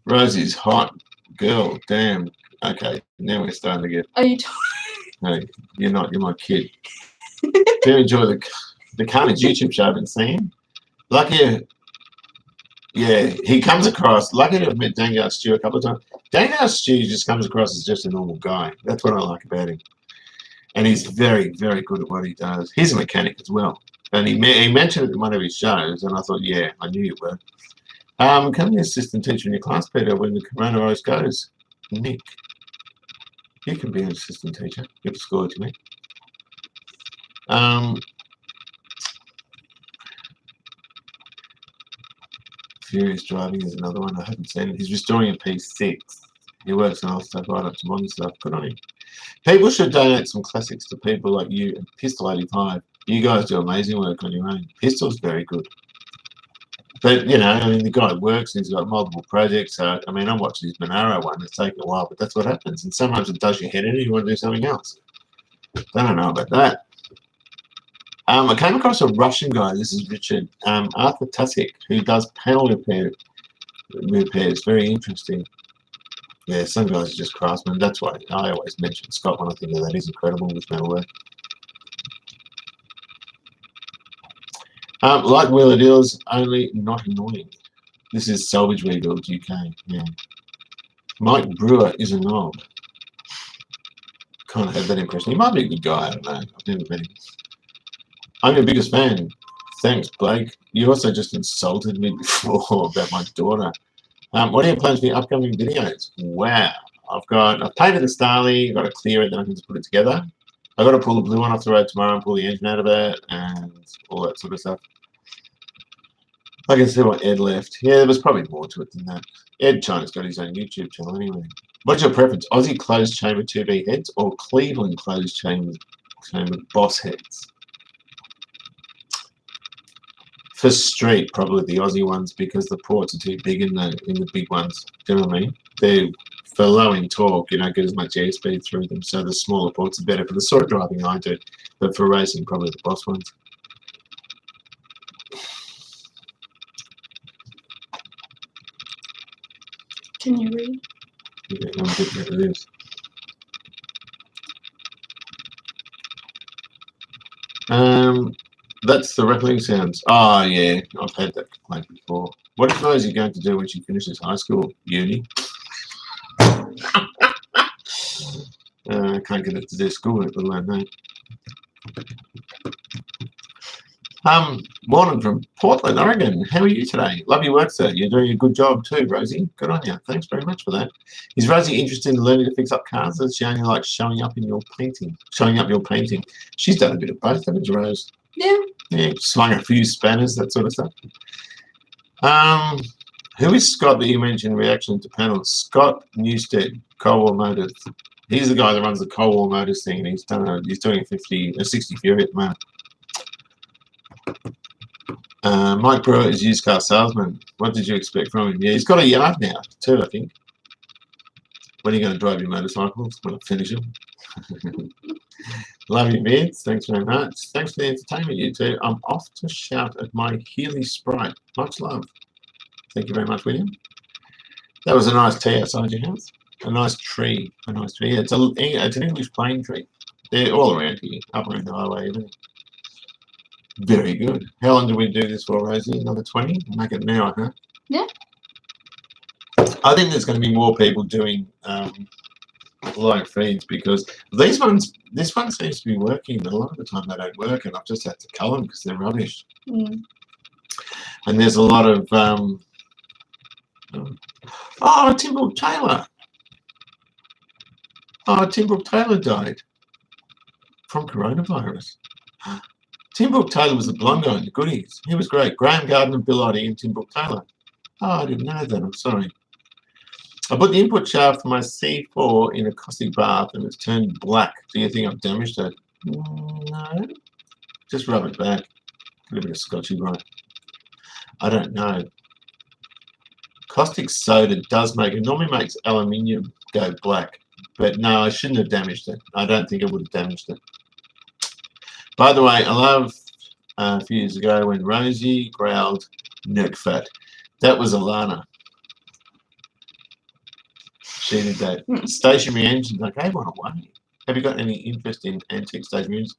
Rosie's hot girl. Damn. Okay, now we're starting to get. Are you? No, you're not. You're my kid. Do you enjoy the Carnage YouTube show I've been seeing? Lucky, yeah, he comes across. Lucky to have met Dangar Stew a couple of times. Dangar Stew just comes across as just a normal guy. That's what I like about him. And he's very, very good at what he does. He's a mechanic as well. And he mentioned it in one of his shows, and I thought, yeah, I knew you were. Can the assistant teacher in your class, Peter, when the coronavirus goes? Nick, you can be an assistant teacher. You have to score it to me. Furious Driving is another one I haven't seen. He's restoring a P6. He works on old stuff right up to modern stuff. Good on him. People should donate some classics to people like you and Pistol 85. You guys do amazing work on your own. Pistol's very good. But, you know, I mean, the guy works and he's got multiple projects. So, I mean, I'm watching his Monaro one. It's taken a while, but that's what happens. And sometimes it does your head in and you want to do something else. I don't know about that. I came across a Russian guy, this is Richard, Arthur Tusik, who does panel repairs. Very interesting. Yeah, some guys are just craftsmen. That's why I always mention Scott when I think of that. He's incredible with metalwork. Like Wheeler Dealers, only not annoying. This is Salvage Rebuilds UK. Yeah. Mike Brewer is a knob. Kind of had that impression. He might be a good guy, I don't know. I've never met him. I'm your biggest fan. Thanks, Blake. You also just insulted me before about my daughter. What are your plans for your upcoming videos? Wow. I've painted the Starly, I've got to clear it, then I can just put it together. I've got to pull the blue one off the road tomorrow and pull the engine out of it and all that sort of stuff. I can see what Ed left. Yeah, there was probably more to it than that. Ed China's got his own YouTube channel anyway. What's your preference? Aussie closed chamber 2V heads or Cleveland closed chamber boss heads? For street, probably the Aussie ones because the ports are too big in the big ones. Do you know what I mean? They're for low in torque, you don't get as much airspeed through them, so the smaller ports are better for the sort of driving I do. But for racing, probably the boss ones. Can you read? Yeah, I'm getting rid of this. That's the rattling sounds. Oh, yeah, I've had that complaint before. What is Rosie going to do when she finishes high school? Uni? Can't get it to do school, let alone that. Morning from Portland, Oregon. How are you today? Love your work, sir. You're doing a good job too, Rosie. Good on you. Thanks very much for that. Is Rosie interested in learning to fix up cars, or does she only like showing up your painting? She's done a bit of both, haven't you, Rose? Yeah. Yeah, swung a few spanners, that sort of stuff. Who is Scott that you mentioned in reaction to panels? Scott Newstead, Coldwell Motors. He's the guy that runs the Coldwell Motors thing, and he's doing a 60 Fury at the moment. Mike Brewer is used car salesman. What did you expect from him? Yeah, he's got a yard now too, I think. When are you going to drive your motorcycles? When I finish them. Love you, Vince. Thanks very much. Thanks for the entertainment, you two. I'm off to shout at my Healy Sprite. Much love. Thank you very much, William. That was a nice tea outside your house. A nice tree. A nice tree. Yeah, it's an English plane tree. They're all around here, up around the highway, isn't it? Very good. How long do we do this for, Rosie? Another 20? We'll make it an hour, huh? Yeah. I think there's going to be more people doing live feeds because this one seems to be working, but a lot of the time they don't work, and I've just had to cull them because they're rubbish. Mm. And there's a lot of Tim Brooke Taylor. Oh, Tim Brooke Taylor died from coronavirus. Tim Brooke Taylor was the blonde guy in the Goodies. He was great. Graham Gardner, Bill Oddie, and Tim Brooke Taylor. Oh, I didn't know that. I'm sorry. I put the input shaft for my C4 in a caustic bath and it's turned black. Do you think I've damaged it? No. Just rub it back. Put a bit of Scotchy Brite. I don't know. Caustic soda does it normally makes aluminium go black. But no, I shouldn't have damaged it. I don't think it would have damaged it. By the way, I love a few years ago when Rosie growled Nerkfat. That was Alana. She did that. Stationary engines, I gave one away. Have you got any interest in antique stationary engines?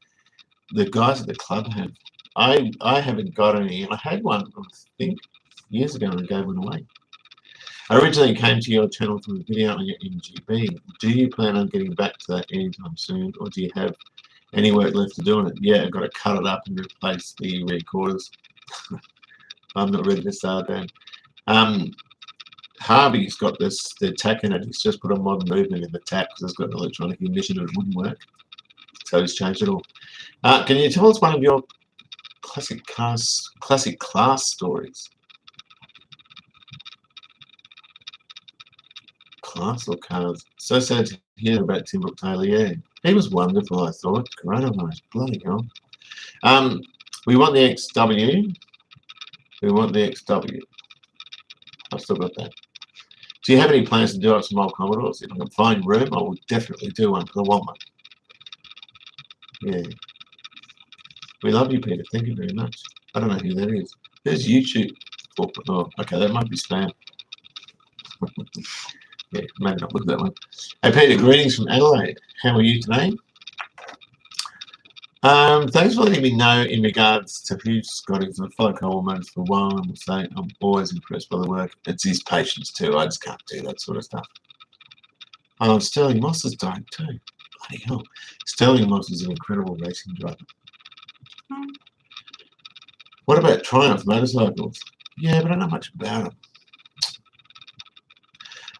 The guys at the club have. I haven't got any. I had one, I think, years ago and I gave one away. I originally came to your channel from a video on your MGB. Do you plan on getting back to that anytime soon, or do you have any work left to do on it? Yeah, I've got to cut it up and replace the recorders. I'm not ready to start that. Harvey's got the tack in it. He's just put a modern movement in the tack because it's got an electronic ignition and it wouldn't work. So he's changed it all. Can you tell us one of your classic class stories? Class or cars? So sad to hear about Tim Brooke Taylor. Yeah, he was wonderful, I thought. Coronavirus, bloody hell. We want the XW. We want the XW. I've still got that. Do you have any plans to do up some old Commodores? If I can find room, I will definitely do one because I want one. Yeah. We love you, Peter. Thank you very much. I don't know who that is. There's YouTube. Oh, okay, that might be spam. Yeah, maybe not look at that one. Hey, Peter, greetings from Adelaide. How are you today? Thanks for letting me know in regards to who Scott is. I follow Coldwell Motors for a while and will say I'm always impressed by the work. It's his patience too. I just can't do that sort of stuff. Sterling Moss has died too. Bloody hell. Sterling Moss is an incredible racing driver. What about Triumph motorcycles? Yeah, but I don't know much about them.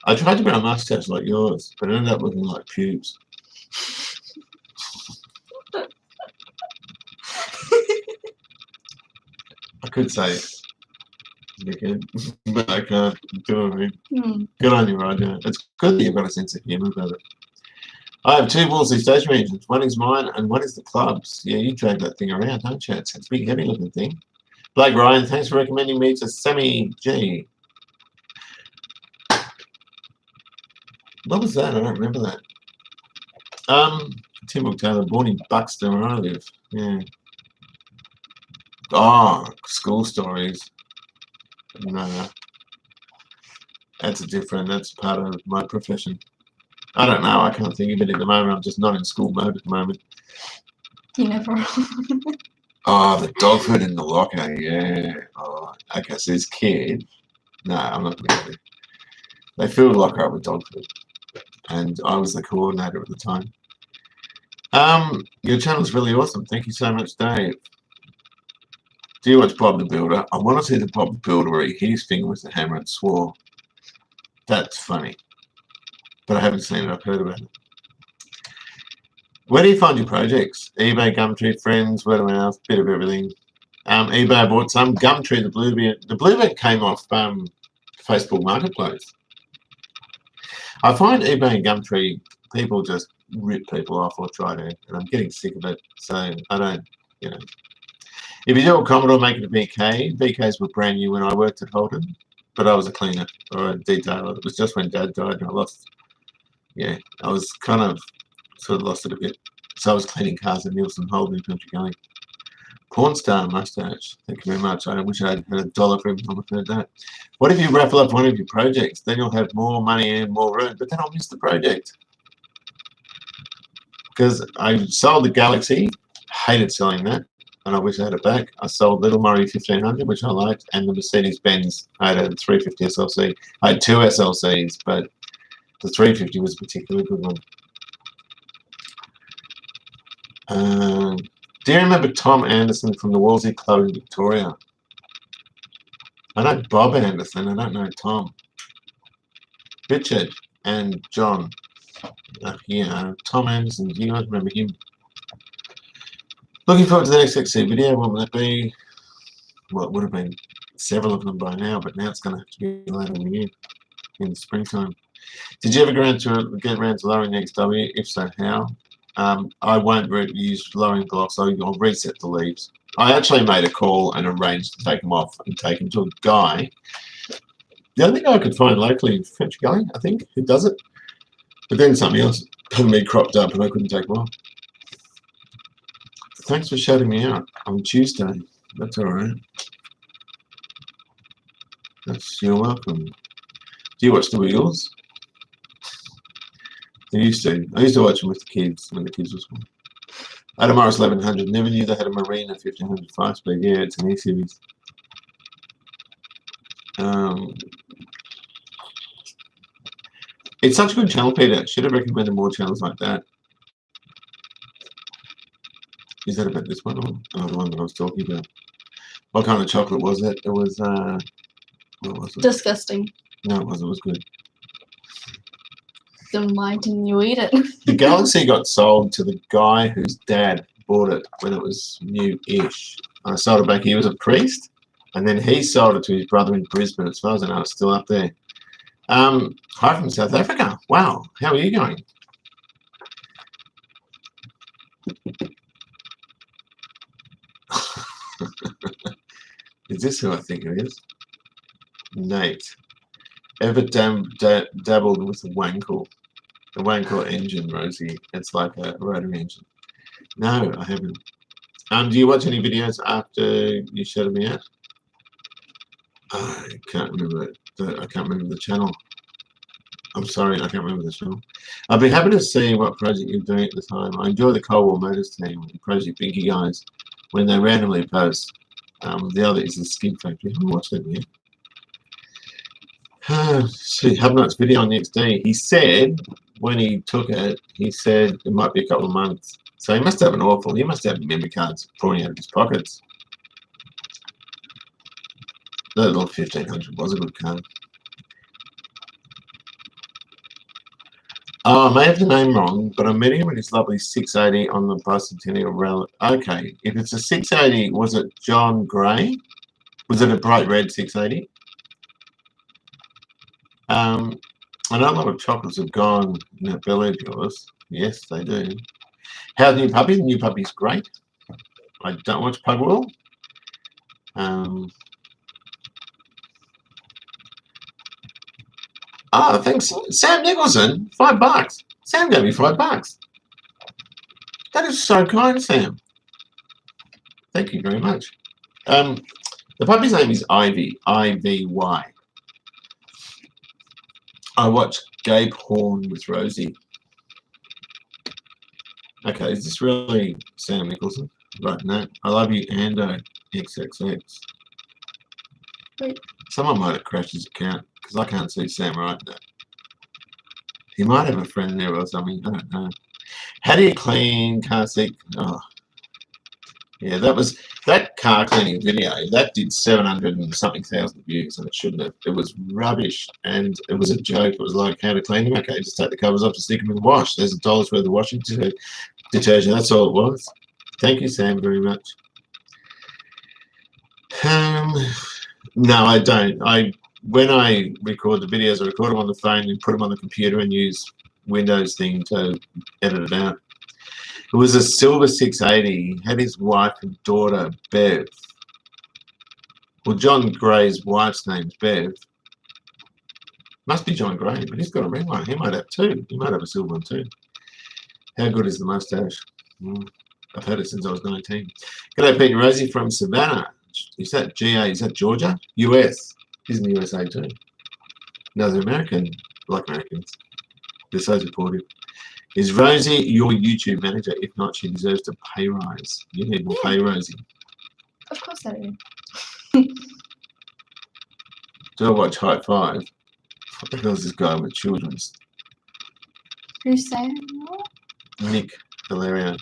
I tried to grow a mustache like yours, but it ended up looking like pubes. I could say it, but I can't do it. Good on you, Roger. It's good that you've got a sense of humour about it. I have two Wolseley stationary engines. One is mine and one is the club's. Yeah, you drag that thing around, don't you? It's a big, heavy looking thing. Blake Ryan, thanks for recommending me to Sammy G. What was that? I don't remember that. Tim Brooke Taylor, born in Buxton, where I live. Yeah. Oh, school stories. No. That's part of my profession. I don't know. I can't think of it at the moment. I'm just not in school mode at the moment. You never. Oh, the dog food in the locker. Yeah. Oh, okay. So this kid. No, I'm not going to go there. They filled the locker up with dog food, and I was the coordinator at the time. Your channel's really awesome. Thank you so much, Dave. Do you watch Bob the Builder? I want to see the Bob the Builder where he hit his finger with the hammer and swore. That's funny. But I haven't seen it. I've heard about it. Where do you find your projects? eBay, Gumtree, Friends, word of mouth, bit of everything. eBay, I bought some. Gumtree, the Bluebird came off Facebook Marketplace. I find eBay and Gumtree, people just rip people off or try to, and I'm getting sick of it. So I don't, you know. If you do a Commodore, make it a VK. VKs were brand new when I worked at Holden, but I was a cleaner or a detailer. It was just when Dad died and I lost, yeah, I was kind of sort of lost it a bit. So I was cleaning cars at Nielsen Holden in Country Gully. Porn star mustache. Thank you very much. I wish I had $1 for every time I've heard that. What if you raffle up one of your projects? Then you'll have more money and more room, but then I'll miss the project. Because I sold the Galaxy, hated selling that, and I wish I had it back. I sold Little Murray 1500, which I liked, and the Mercedes-Benz. I had a 350 SLC. I had 2 SLCs, but the 350 was a particularly good one. Do you remember Tom Anderson from the Wolsey Club in Victoria? I know Bob Anderson, I don't know Tom. Richard and John. Yeah, Tom Anderson, do you guys remember him? Looking forward to the next XC video. What will that be? Well, it would have been several of them by now, but now it's going to have to be later in the year, in the springtime. Did you ever get around to lowering the XW? If so, how? I won't use lowering blocks. I'll reset the leaves. I actually made a call and arranged to take them off and take them to a guy. The only guy I could find locally in French Gully, I think, who does it. But then something else had me cropped up and I couldn't take them off. Thanks for shouting me out on Tuesday. That's all right. You're welcome. Do you watch the Wiggles? I used to watch them with the kids when the kids were small. I had a Morris 1100. Never knew they had a Marina 1500 5-speed. Yeah, it's an E-series. It's such a good channel, Peter. Should have recommended more channels like that. Is that about this one or another one that I was talking about? What kind of chocolate was it? It was, what was it? Disgusting. No, it wasn't. It was good. Then why didn't you eat it? The Galaxy got sold to the guy whose dad bought it when it was new-ish. I sold it back. He was a priest, and then he sold it to his brother in Brisbane. As far as I know, it's still up there. Hi from South Africa. Wow, how are you going? Is this who I think it is? Nate. Ever dabbled with the Wankel? The Wankel engine, Rosie. It's like a rotary engine. No, I haven't. Do you watch any videos after you shouted me out? I can't remember. I can't remember the channel. I'm sorry, I can't remember the channel. I'd be happy to see what project you're doing at the time. I enjoy the Cold War Motors team, the Project Binky guys, when they randomly post. The other is the Skid Factory. I haven't watched that yet. See, Hubnut's video on the XD. He said when he took it, he said it might be a couple of months. So he must have he must have memory cards pouring out of his pockets. That little 1500 was a good card. Oh, I may have the name wrong, but I met him at his lovely 680 on the bicentennial rally. Okay, if it's a 680, was it John Gray? Was it a bright red 680? I know a lot of chocolates have gone in that belly of yours. Yes, they do. How's the new puppy? The new puppy's great. I don't watch Pug World. Oh, thanks. Sam Nicholson, $5. Sam gave me $5. That is so kind, Sam. Thank you very much. The puppy's name is Ivy, I-V-Y. I watched Gabe Horn with Rosie. Okay, is this really Sam Nicholson? Right, no. I love you, Ando, XXX. Wait. Someone might have crashed his account because I can't see Sam right now. He might have a friend there or something. I don't know. How do you clean car seat? Oh, yeah, that car cleaning video. That did 700 and something thousand views, and it shouldn't have. It was rubbish, and it was a joke. It was like how to clean them. Okay, just take the covers off and stick them in the wash. There's $1 worth of washing detergent. That's all it was. Thank you, Sam, very much. No, I don't. When I record the videos, I record them on the phone and put them on the computer and use Windows thing to edit it out. It was a silver 680. He had his wife and daughter, Bev. Well, John Gray's wife's name's Bev. Must be John Gray, but he's got a red one. He might have two. He might have a silver one too. How good is the mustache? I've had it since I was 19. G'day, Pete and Rosie from Savannah. Is that GA? Is that Georgia? US. He's in the USA too. No, they're American. Like Americans. They're so supportive. Is Rosie your YouTube manager? If not, she deserves a pay rise. You need more pay, Rosie. Of course I do. Do I watch High Five? What the hell is this guy with children's? Who's saying what? Nick Valerio.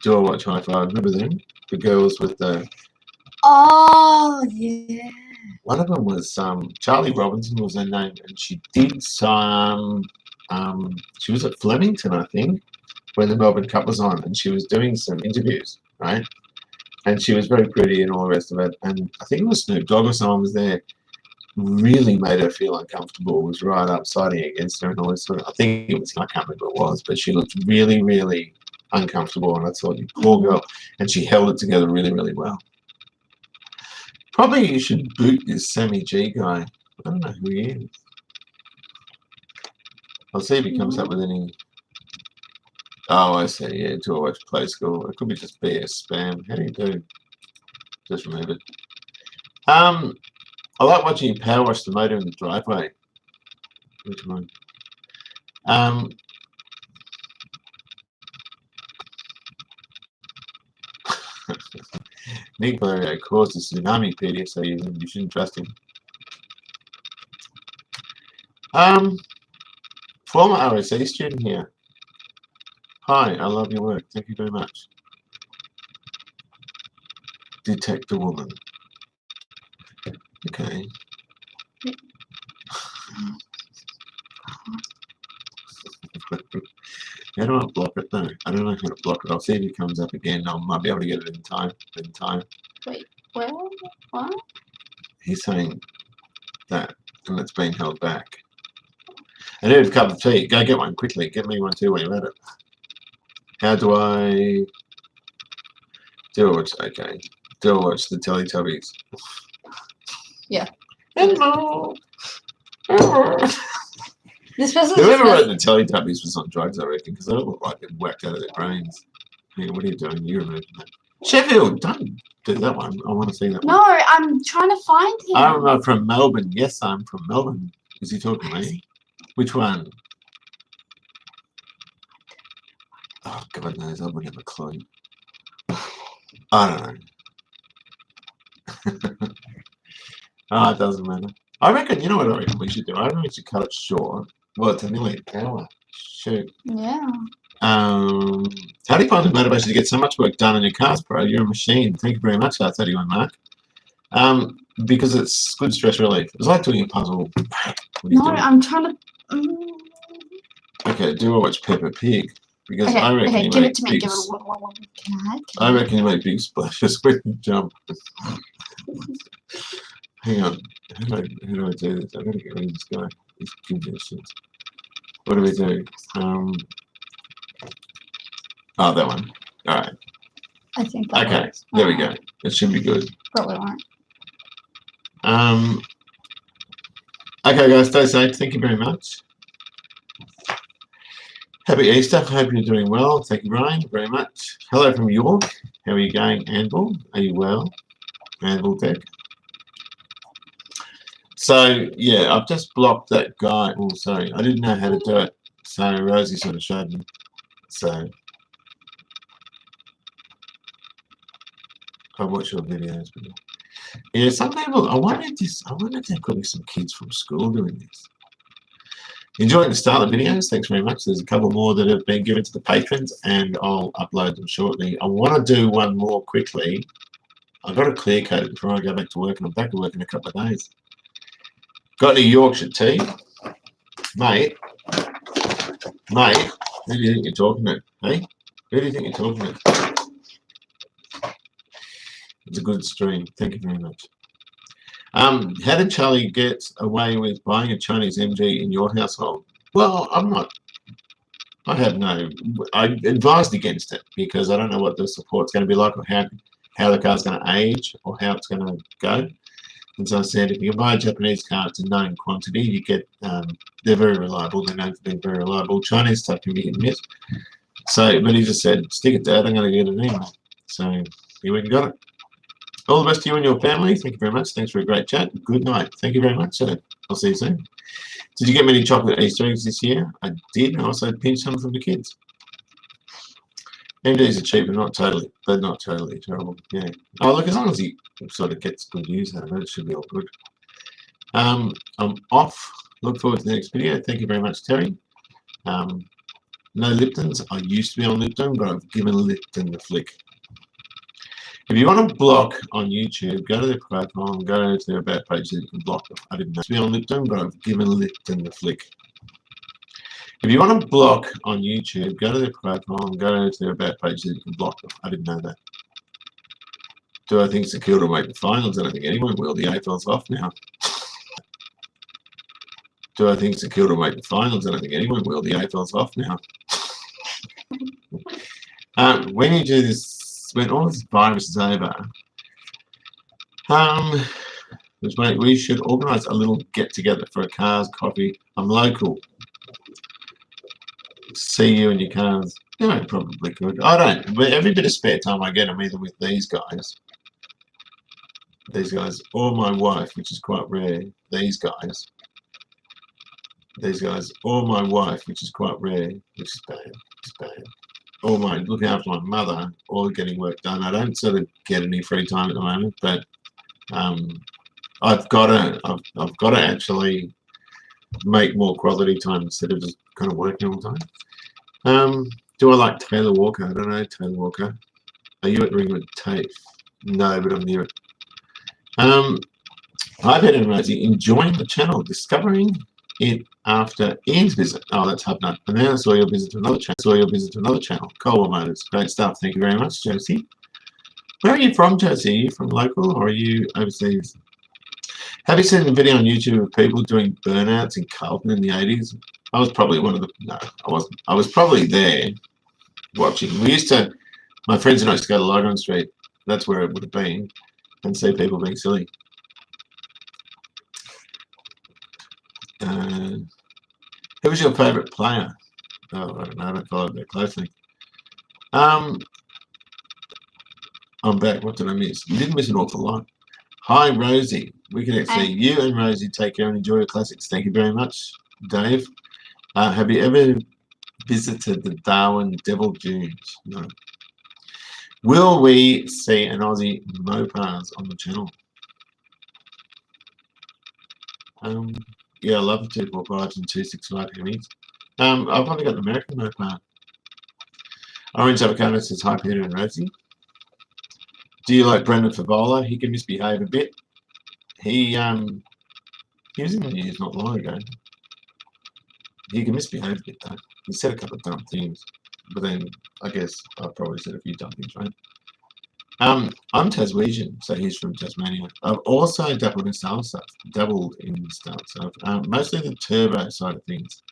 Do I watch High Five? Remember them? The girls with the... Oh, yeah. One of them was Charlie Robinson was her name, and she did some... she was at Flemington, I think, when the Melbourne Cup was on, and she was doing some interviews, right? And she was very pretty and all the rest of it. And I think it was Snoop Dogg or someone was there. Really made her feel uncomfortable. Was right up siding against her and all this sort of. I think it was. I can't remember what it was, but she looked really, really uncomfortable. And I thought, you poor girl. And she held it together really, really well. Probably you should boot this Sammy G guy. I don't know who he is. I'll see if he comes up with any. Oh, I see. Yeah, do I watch Play School? It could be just BS spam. How do you do? Just remove it. I like watching you power wash the motor in the driveway. Which one? Nick Valerio caused a tsunami, Peter, so you shouldn't trust him. Former RSC student here. Hi, I love your work. Thank you very much. Detect a woman. Okay. How do I block it though? I don't know how to block it. I'll see if it comes up again. I might be able to get it in time. Wait, well, what? He's saying that, and it's being held back. I need a cup of tea. Go get one quickly. Get me one too when you're at it. How do I watch? Okay. Do I watch the Teletubbies? Yeah. Hello. This person. Whoever wrote the Teletubbies was on drugs, I reckon, because they don't look like they're whacked out of their brains. Hey, what are you doing? You removed that. Sheffield, don't do that one. I want to see that one. No, I'm trying to find him. I'm from Melbourne. Yes, I'm from Melbourne. Is he talking to me? Which one? Oh, God knows. I wouldn't have a clue. I don't know. Oh, it doesn't matter. I reckon, you know what I reckon we should do? I reckon we should cut it short. Well, it's nearly an hour. Shoot. Yeah. How do you find the motivation to get so much work done on your cars, bro? You're a machine. Thank you very much, R31 Mark. Because it's good stress relief. It's like doing a puzzle. No, I'm trying to. Okay, do I watch Peppa Pig? Because Okay, I reckon give it to me. Give it. I reckon you make big splashes when you jump. Hang on. How do I do this? I've got to get rid of this guy. He's giving me shit. What do we do? Oh, that one. All right. I think that Okay, works. there we go. It should be good. Probably won't. Okay, guys, stay safe. Thank you very much. Happy Easter. Hope you're doing well. Thank you, Ryan, very much. Hello from York. How are you going, Anvil? Are you well? Anvil Tech. So, yeah, I've just blocked that guy. Oh, sorry. I didn't know how to do it. So, Rosie sort of showed me. So, I watch your videos. Yeah, some people, I wonder if there could be some kids from school doing this. Enjoying the start of the videos, thanks very much. There's a couple more that have been given to the patrons, and I'll upload them shortly. I want to do one more quickly. I've got to clear code it before I go back to work, and I'm back to work in a couple of days. Got any Yorkshire tea? Mate, who do you think you're talking to? Hey? Who do you think you're talking to? It's a good stream. Thank you very much. How did Charlie get away with buying a Chinese MG in your household? Well, I advised against it because I don't know what the support's going to be like or how the car's going to age or how it's going to go. And so I said, if you can buy a Japanese car, it's a known quantity. You get, they're very reliable. They're known for being very reliable. Chinese stuff can be hit and miss. So, but he just said, stick it, Dad. I'm going to get it anyway. So he went and got it. All the best to you and your family. Thank you very much. Thanks for a great chat. Good night. Thank you very much, sir. I'll see you soon. Did you get many chocolate Easter eggs this year? I did. I also pinched some from the kids. MDs are cheap, but not totally terrible. Yeah. Oh, look, as long as he sort of gets good use out of it, it should be all good. I'm off. Look forward to the next video. Thank you very much, Terry. No Liptons. I used to be on Lipton, but I've given Lipton the flick. If you want to block on YouTube, go to their profile and go to their about page that you can block them. I didn't know to be on Lipton, but I've given Lipton the flick. If you want to block on YouTube, go to their profile and go to their about page that you can block them. I didn't know that. Do I think Sakura will make the finals? I don't think anyone will. The AFL's off now. Do I think Sakura will make the finals? I don't think anyone will. The AFL's off now. When you do this, when all this virus is over, we should organise a little get-together for a cars, coffee. I'm local. See you in your cars. No, I probably could. I don't. But every bit of spare time I get, I'm either with these guys, or my wife, which is quite rare. These guys, or my wife, which is quite rare, which is bad. It's bad. Or my looking after my mother, or getting work done. I don't sort of get any free time at the moment, but I've got to actually make more quality time instead of just kind of working all the time. Do I like Taylor Walker? I don't know, Taylor Walker. Are you at Ringwood TAFE? No, but I'm near it. Hi, Ben and Rosie. Enjoying the channel, discovering it after Ian's visit. Oh, that's Hubnut. And then I saw your visit to another channel. Coal Motors. Great stuff. Thank you very much, Josie. Where are you from, Josie? Are you from local or are you overseas? Have you seen the video on YouTube of people doing burnouts in Carlton in the 80s? I was probably one of the... No, I wasn't. I was probably there watching. My friends and I used to go to Logan Street. That's where it would have been. And see people being silly. Who was your favourite player? Oh, I don't know. I don't follow it that closely. I'm back. What did I miss? You didn't miss an awful lot. Hi, Rosie. We can see you and Rosie. Take care and enjoy your classics. Thank you very much, Dave. Have you ever visited the Darwin Devil Dunes? No. Will we see an Aussie Mopars on the channel? Yeah, I love the 245s and 265 Hemis. I've only got the American Mopar. Orange Avocado says, hi, Peter and Rosie. Do you like Brendan Favola? He can misbehave a bit. He was in the news not long ago. He can misbehave a bit, though. He said a couple of dumb things. But then, I guess, I've probably said a few dumb things, right? I'm Tasmanian, so he's from Tasmania. I've also dabbled in style stuff. Mostly the turbo side of things.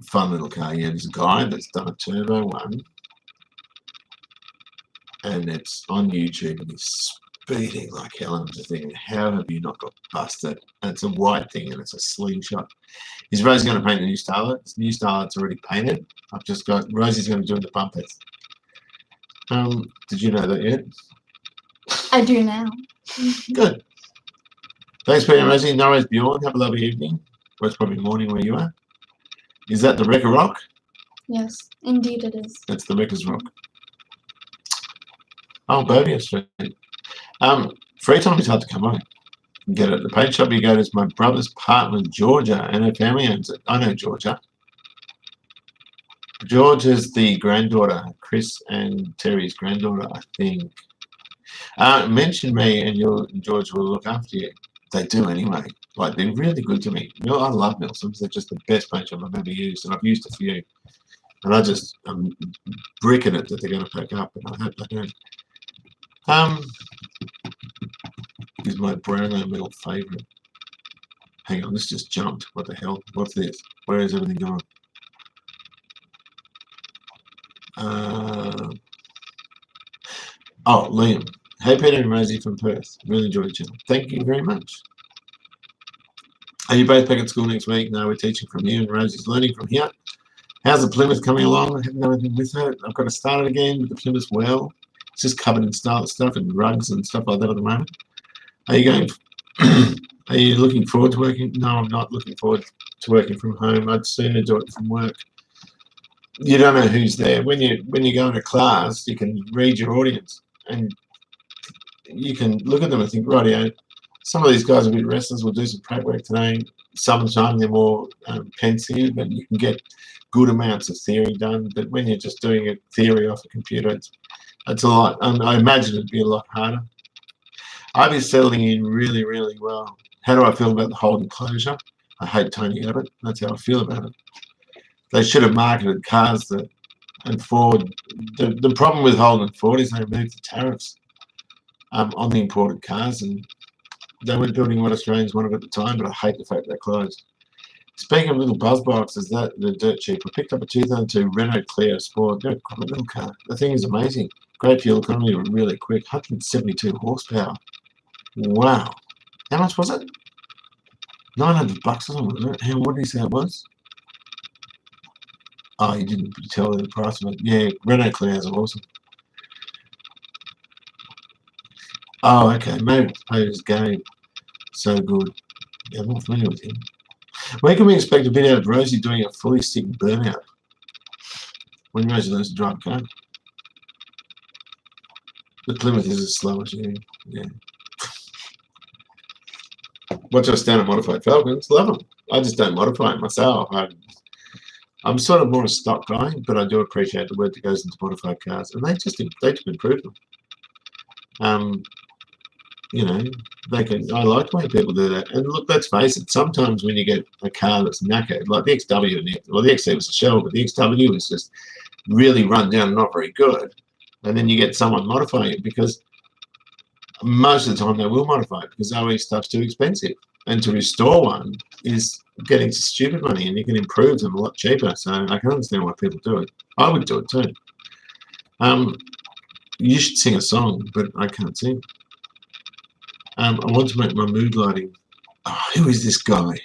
Fun little car. Yeah, there's a guy that's done a turbo one. And it's on YouTube and he's speeding like hell. I'm just thinking, how have you not got busted? And it's a white thing and it's a slingshot. Is Rosie going to paint the new Starlet? This new Starlet's already painted. I've just got Rosie's going to do the bumpers. Did you know that yet? I do now. Good. Thanks, Peter and Rosie. No worries, Bjorn. Have a lovely evening. Well, it's probably morning where you are. Is that the Wrecker Rock? Yes, indeed it is. That's the Wrecker's Rock. Oh, Bovia Street. Free time is hard to come on. Get it. The paint shop you go to is my brother's partner, Georgia, and her family owns it. I know Georgia. Georgia's the granddaughter, Chris and Terry's granddaughter, I think. Mention me and George will look after you. They do anyway. Like, they're really good to me. You know, I love Nelson's. They're just the best paint shop I've ever used, and I've used a few. And I'm bricking it that they're going to pick up, and I hope they do. Is my Brownlow medal favourite. Hang on, this just jumped. What the hell? What's this? Where is everything gone? Oh, Liam. Hey, Peter and Rosie from Perth. Really enjoyed each other. Thank you very much. Are you both back at school next week? No, we're teaching from here and Rosie's learning from here. How's the Plymouth coming along? I haven't done anything with it. I've got to start it again with the Plymouth well. It's just covered in stuff and rugs and stuff like that at the moment. Are you going? Are you looking forward to working? No, I'm not looking forward to working from home. I'd sooner do it from work. You don't know who's there. When you go into class, you can read your audience and you can look at them and think, rightio, some of these guys are a bit restless. We'll do some prep work today. Sometimes they're more pensive, and you can get good amounts of theory done. But when you're just doing a theory off a computer, it's a lot. I imagine it'd be a lot harder. I've been settling in really, really well. How do I feel about the Holden closure? I hate Tony Abbott. That's how I feel about it. They should have marketed cars that, and Ford. The problem with Holden and Ford is they removed the tariffs on the imported cars, and they were building what Australians wanted at the time, but I hate the fact they're closed. Speaking of little buzz boxes, they're dirt cheap. I picked up a 2002 Renault Clio Sport. They're a little car. The thing is amazing. Great fuel economy, really quick. 172 horsepower. Wow. How much was it? $900 or something, wasn't it? What did he say it was? Oh, he didn't tell the price of it. Yeah, Renault Clios are awesome. Oh, okay. Maybe it's played his game. So good. Yeah, I'm not familiar with him. When can we expect a video of Rosie doing a fully stick burnout? When Rosie learns to drive a car. The Plymouth is as slow as you. Yeah. What's your standard modified Falcons? Love them. I just don't modify it myself. I'm sort of more a stock guy, but I do appreciate the work that goes into modified cars, and they just improve them. You know, they can. I like when people do that. And look, let's face it. Sometimes when you get a car that's knackered, like the XW, the XC was a shell, but the XW was just really run down and not very good. And then you get someone modifying it, because most of the time they will modify it because OE stuff's too expensive, and to restore one is getting stupid money, and you can improve them a lot cheaper. So I can understand why people do it. I would do it too. You should sing a song, but I can't sing. I want to make my mood lighting. Oh, who is this guy?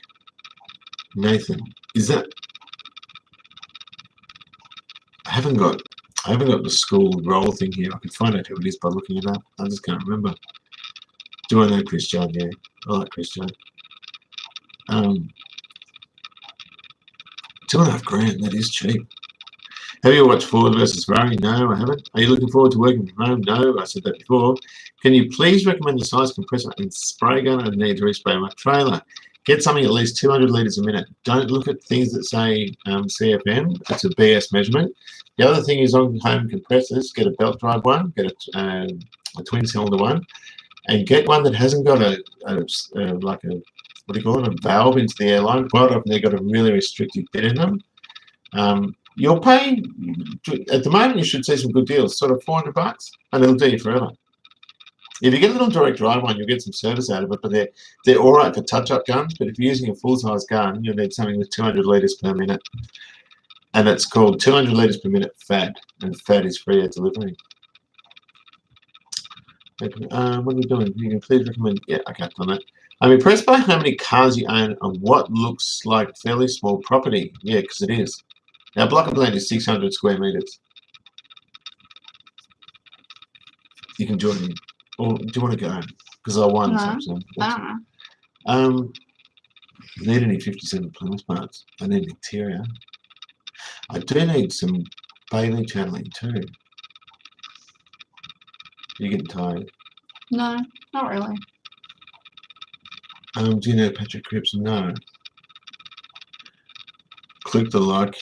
Nathan. Is that? I haven't got the school role thing here. I can find out who it is by looking it up. I just can't remember. Do I know Chris John? Yeah, I like Chris John. $2.5 grand. That is cheap. Have you watched Ford versus Ferrari? No, I haven't. Are you looking forward to working from home? No, I said that before. Can you please recommend the size compressor and spray gun I need to respray my trailer? Get something at least 200 litres a minute. Don't look at things that say CFM. It's a BS measurement. The other thing is on home compressors, get a belt drive one, get a twin cylinder one, and get one that hasn't got a what do you call it, a valve into the airline. Quite often they've got a really restrictive bit in them. You'll pay, at the moment you should see some good deals, sort of $400, and it'll do you forever. If you get a little direct drive one, you'll get some service out of it, but they're all right for touch-up guns. But if you're using a full-size gun, you'll need something with 200 litres per minute, and it's called 200 litres per minute FAD, and FAD is free at delivery. What are we doing? You can please recommend. Yeah, okay, I've done that. I'm impressed by how many cars you own on what looks like fairly small property. Yeah, because it is. Now, block of land is 600 square metres. You can join me. Or do you want to go? Because I won. No, I don't know. Need any 57 Plymouth parts? I need an interior. I do need some Bailey channeling too. You're getting tired. No, not really. Do you know Patrick Cripps? No. Click the like.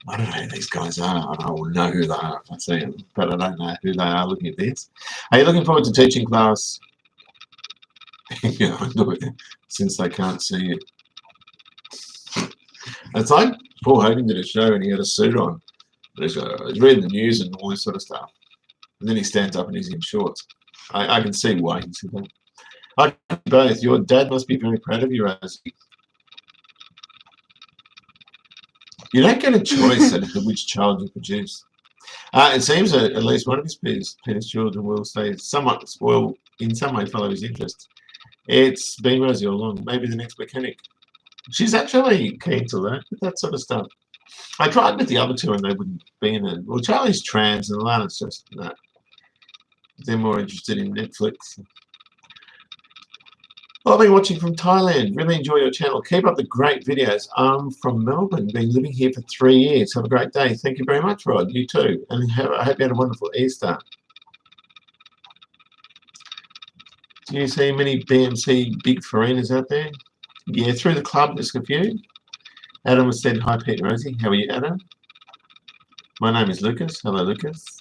I don't know who these guys are. I will know who they are if I see them, but I don't know who they are looking at this. Are you looking forward to teaching class? Yeah, I do it since they can't see you. It's like Paul Hogan did a show and he had a suit on. He's reading the news and all this sort of stuff. And then he stands up and he's in shorts. I can see why he said that. I both. Your dad must be very proud of you, Rosie. You don't get a choice at which child you produce. It seems that at least one of Peter's children will stay somewhat, will in some way follow his interest. It's been Rosie all along. Maybe the next mechanic. She's actually keen to learn that sort of stuff. I tried with the other two and they wouldn't be in it. Well, Charlie's trans and Lana's just no. They're more interested in Netflix. Well, I've been watching from Thailand. Really enjoy your channel. Keep up the great videos. I'm from Melbourne. Been living here for 3 years. Have a great day. Thank you very much, Rod. You too. And I hope you had a wonderful Easter. Do you see many BMC big foreigners out there? Yeah, through the club, there's a few. Adam has said, hi, Pete and Rosie. How are you, Adam? My name is Lucas. Hello, Lucas.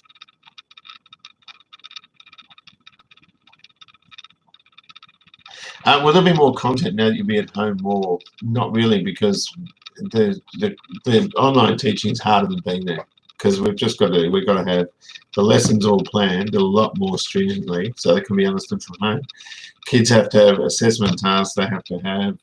Will there be more content now that you'll be at home more? Not really, because the online teaching is harder than being there. Because we've got to have the lessons all planned a lot more stringently so they can be understood from home. Kids have to have assessment tasks. They have to have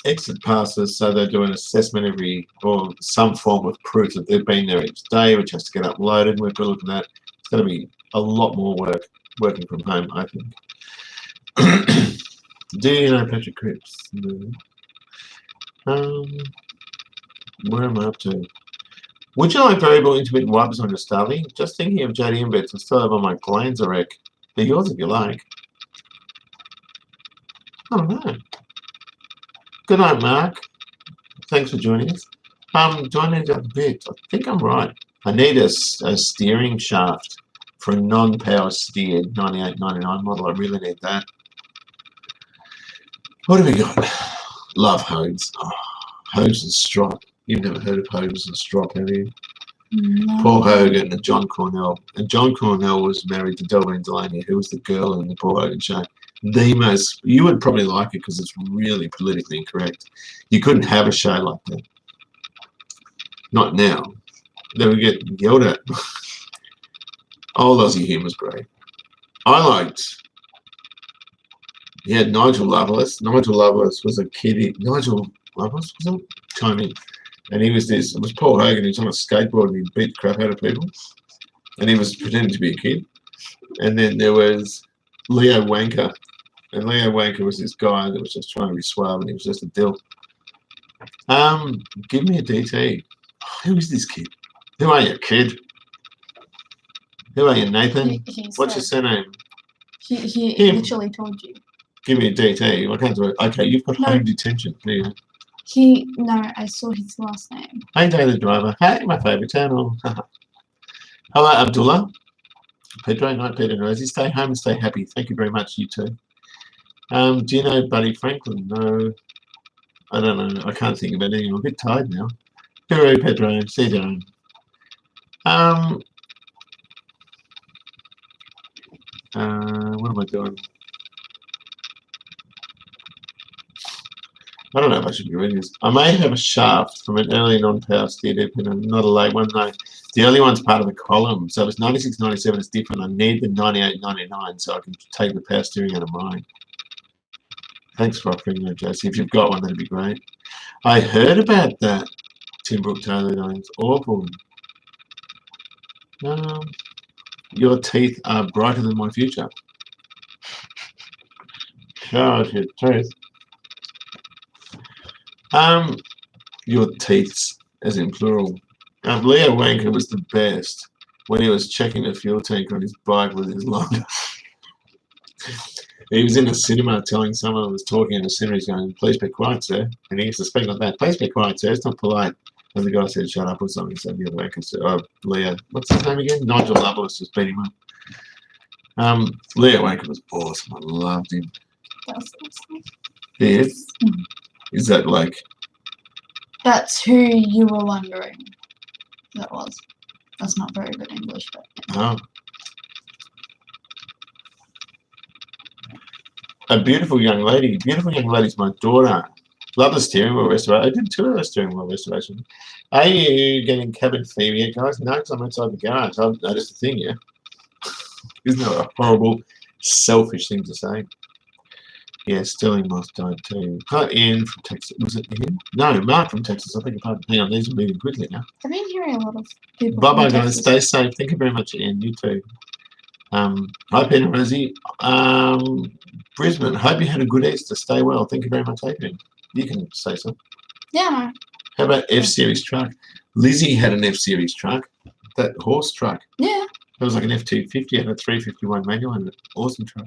exit passes, so they do an assessment or some form of proof that they've been there each day, which has to get uploaded. We've got to look at that. It's going to be a lot more work working from home, I think. Do you know Patrick Cripps? No. Where am I up to? Would you like variable intermittent wipers on your Starly? Just thinking of JDM bets. I still have on my glands, I reckon. They're yours if you like. I don't know. Good night, Mark. Thanks for joining us. Do I need to have a bit? I think I'm right. I need a steering shaft for a non-power steered 9899 model. I really need that. What have we got? Love Hodes. Oh, Hodes and Strop. You've never heard of Hodes and Strop, have you? No. Paul Hogan and John Cornell. And John Cornell was married to Delvin Delaney, who was the girl in the Paul Hogan show. You would probably like it because it's really politically incorrect. You couldn't have a show like that. Not now. They would get yelled at. Old Aussie humor's great. I liked. He had Nigel Lovelace. Nigel Lovelace was a kid. Nigel Lovelace was it? Chime in. And he was this. It was Paul Hogan. He was on a skateboard and he beat the crap out of people. And he was pretending to be a kid. And then there was Leo Wanker. And Leo Wanker was this guy that was just trying to be suave and he was just a dill. Give me a DT. Who is this kid? Who are you, kid? Who are you, Nathan? What's your surname? He literally told you. Give me a DT. I can't do it. Okay, you've got home detention. There you go. No, I saw his last name. Hey, David Driver. Hey, my favourite channel. Hello, Abdullah. Pedro, night, Peter and Rosie. Stay home and stay happy. Thank you very much, you too. Do you know Buddy Franklin? No. I don't know. I can't think of anything. I'm a bit tired now. Hooroo, Pedro. See you down. What am I doing? I don't know if I should be reading this. I may have a shaft from an early non-power steered and not a late one. No, the early one's part of the column. So if it's 96, 97, it's different. I need the 98, 99 so I can take the power steering out of mine. Thanks for offering that, Josie. If you've got one, that'd be great. I heard about that. Tim Brooke Taylor, it's awful. Your teeth are brighter than my future. Show us your teeth. Your teeths, as in plural. Leo Wanker was the best when he was checking the fuel tank on his bike with his lung. He was in a cinema telling someone who was talking in the cinema, he's going, please be quiet, sir. And he used to speak like that, please be quiet, sir, it's not polite. And the guy said, shut up or something. So the other Wanker said, Leo, what's his name again? Nigel Lovelace just beat him up. Leo Wanker was awesome. I loved him. He is? Mm-hmm. Is that like... That's who you were wondering. That was. That's not very good English, but... Oh. A beautiful young lady. Beautiful young lady's my daughter. Love the steering wheel restoration. I did 2 of the steering wheel restoration. Are you getting cabin fever yet, guys? No, because I'm outside the garage. I've noticed a thing, yeah. Isn't that a horrible, selfish thing to say? Yeah, Sterling Moss died too. Hi, Ian from Texas. Was it Ian? No, Mark from Texas. I think hang on, these are moving quickly now. I've been hearing a lot of people. Bye from bye, guys. Texas. Stay safe. Thank you very much, Ian. You too. Hi, Peter and Rosie. Brisbane. Hope you had a good Easter. Stay well. Thank you very much, Adrian. You can say so. Yeah, no. How about F Series truck? Lizzie had an F Series truck. That horse truck. Yeah. It was like an F250 and a 351 manual and an awesome truck.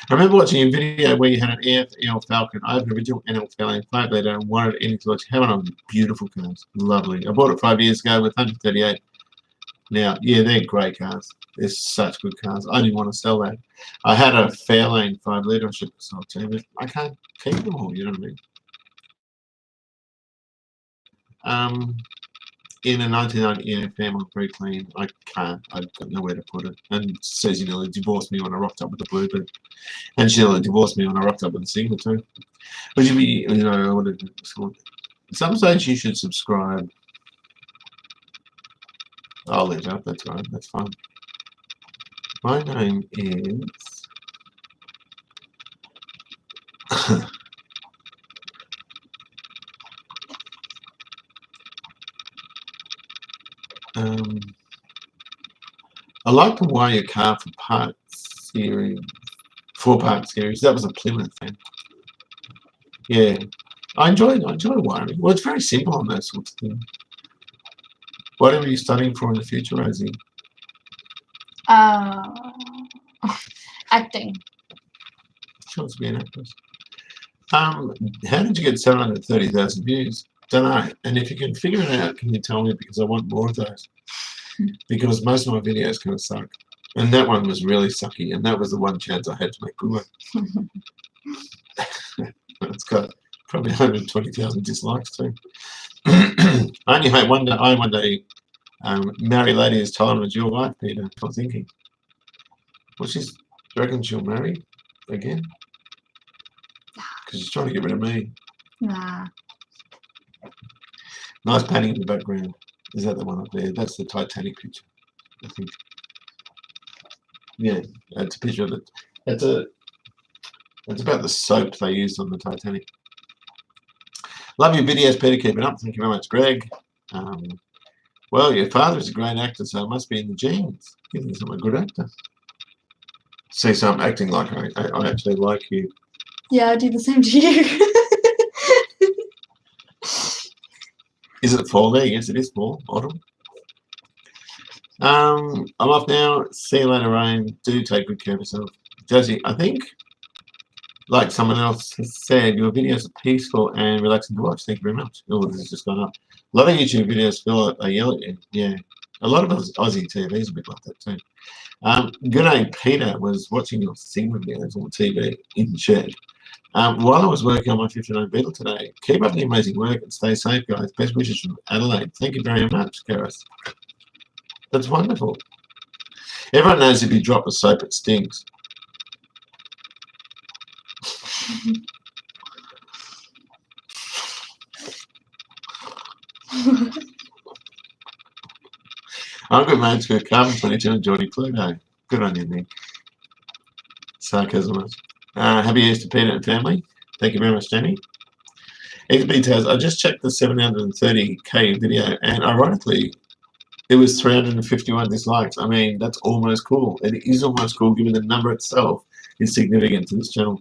I remember watching a video where you had an EFL Falcon. I had an original NL Falcon 5 litre and wanted anything to watch. Have one of them beautiful cars. Lovely. I bought it 5 years ago with 138. Now, yeah, they're great cars. They're such good cars. I didn't want to sell that. I had a Fairlane 5 litre I should have sold too, but I can't keep them all, you know what I mean? In a 1990 EFM on Free Clean, I can't. I've got nowhere to put it. And Susie nearly divorced me when I rocked up with the Bluebird. And she nearly divorced me when I rocked up with the Singer too. Would you be, you know, I wanted to, at some stage you should subscribe. I'll leave it up, that's right, that's fine. My name is I like to wire your car for part series, 4-part series. That was a Plymouth thing. Yeah, I enjoy wiring. Well, it's very simple on those sorts of things. Whatever you're studying for in the future, Rosie. Acting. She wants to be an actress. How did you get 730,000 views? Don't know. And if you can figure it out, can you tell me? Because I want more of those. Because most of my videos kind of suck. And that one was really sucky. And that was the one chance I had to make good one. It's got probably 120,000 dislikes too. I only hope one day marry lady as tolerant as your wife, Peter. I'm thinking. Well, do you reckon she'll marry again? Because she's trying to get rid of me. Nah. Nice painting in the background. Is that the one up there? That's the Titanic picture, I think. Yeah, that's a picture of it. That's about the soap they used on the Titanic. Love your videos, Peter. Keep it up. Thank you very much, Greg. Well, your father is a great actor, so it must be in the genes. You think I'm a good actor. See, so I'm acting like I actually like you. Yeah, I do the same to you. Is it fall there? Yes, it is fall. Autumn. I'm off now. See you later, Rain. Do take good care of yourself. Josie, I think, like someone else has said, your videos are peaceful and relaxing to watch. Thank you very much. Oh, this has just gone up. A lot of YouTube videos feel like they yell at you. Yeah. A lot of Aussie TV is a bit like that too. Good day, Peter was watching your Sigma videos on TV in the shed. While I was working on my 59 Beetle today, keep up the amazing work and stay safe, guys. Best wishes from Adelaide. Thank you very much, Karis. That's wonderful. Everyone knows if you drop the soap, it stinks. I'm good, mates. Good. Carbon 22 and Geordie Pluto. Good on you, Nick. Sarcasm. Happy Easter, Peter and family. Thank you very much, Jenny. XB tells, I just checked the 730k video, and ironically, it was 351 dislikes. I mean, that's almost cool. It is almost cool, given the number itself is significant to this channel.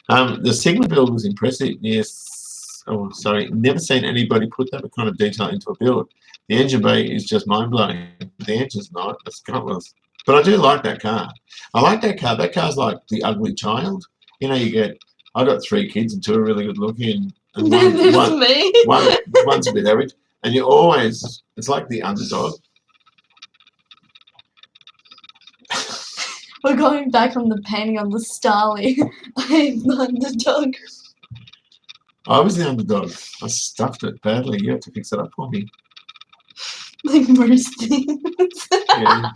The Sigma build was impressive. Yes. Oh, sorry. Never seen anybody put that kind of detail into a build. The engine bay is just mind-blowing. The engine's not. It's gutless. But I do like that car. I like that car. That car's like the ugly child. You know, I got 3 kids and 2 are really good looking. And one's a bit average. And you always, it's like the underdog. We're going back on the painting on the Starly. I'm the underdog. I was the underdog. I stuffed it badly. You have to fix it up for me. Like most things. Yeah.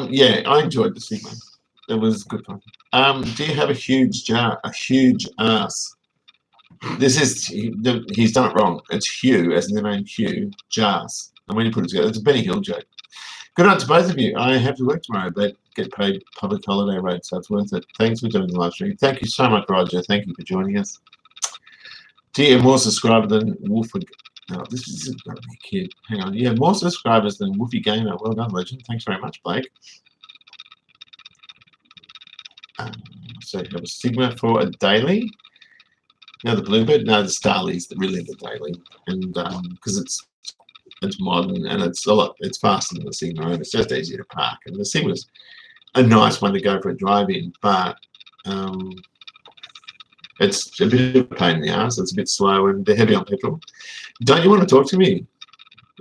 Yeah, I enjoyed the Sigma. It was good fun. Do you have a huge jar, a huge ass? This is, he's done it wrong. It's Hugh, as in the name Hugh, Jars. And when you put it together, it's a Benny Hill joke. Good night to both of you. I have to work tomorrow, but get paid public holiday rate, so it's worth it. Thanks for doing the live stream. Thank you so much, Roger. Thank you for joining us. Dear, more subscribers than Wolfie. No, this is a kid. Hang on. Yeah, more subscribers than Woofy Gamer. Well done, legend. Thanks very much, Blake. So you have a Sigma for a daily. No, the Bluebird. No, the Starly's really the daily, and because it's modern and it's a lot. It's faster than the Sigma, and it's just easier to park. And the Sigma's a nice one to go for a drive-in, but it's a bit of a pain in the ass. It's a bit slow and they're heavy on petrol. Don't you want to talk to me?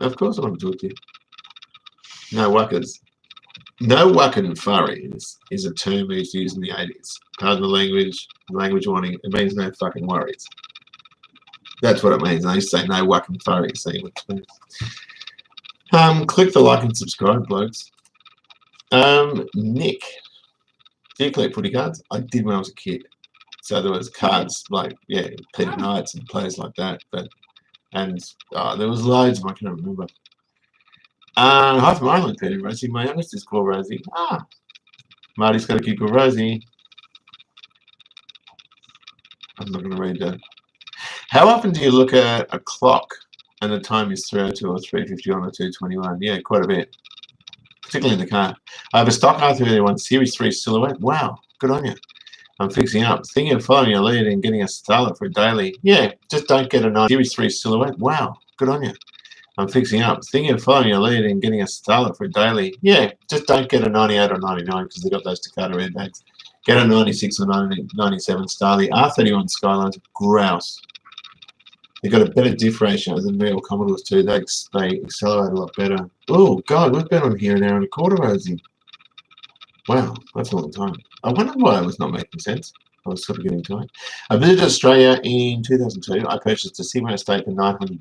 Of course I want to talk to you. No wuckers. No wuckin' furries is a term we used to use in the 80s. Pardon the language warning. It means no fucking worries. That's what it means. I used to say no wuckin' furries. So you click the like and subscribe, blokes. Nick. Do you collect footy cards? I did when I was a kid. So there was cards like, yeah, Peter Knights and players like that. And there was loads of them, I can't remember. Hi from Ireland, Peter. Rosie. My youngest is called Rosie. Marty's got a kid called Rosie. I'm not going to read that. How often do you look at a clock and the time is 3:02 or 3:51 or 2:21? Yeah, quite a bit. Particularly in the car. I have a stock R381 Series 3 Silhouette. Wow, good on you. I'm fixing up. Thinking of following your lead and getting a Starlet for a daily. Yeah, just don't get a Series 3 Silhouette. Wow, good on you. I'm fixing up. Thinking of following your lead and getting a Starlet for a daily. Yeah, just don't get a 98 or 99 because they've got those Takata airbags. Get a 96 or 97 Starly. R31 Skyline's grouse. They've got a better diff ratio than real Commodores too. They accelerate a lot better. Oh, God, we've been on here an hour and a quarter, Rosie. Wow, that's a long time. I wondered why it was not making sense. I was sort of getting tired. I visited Australia in 2002. I purchased a Sigma estate for $900.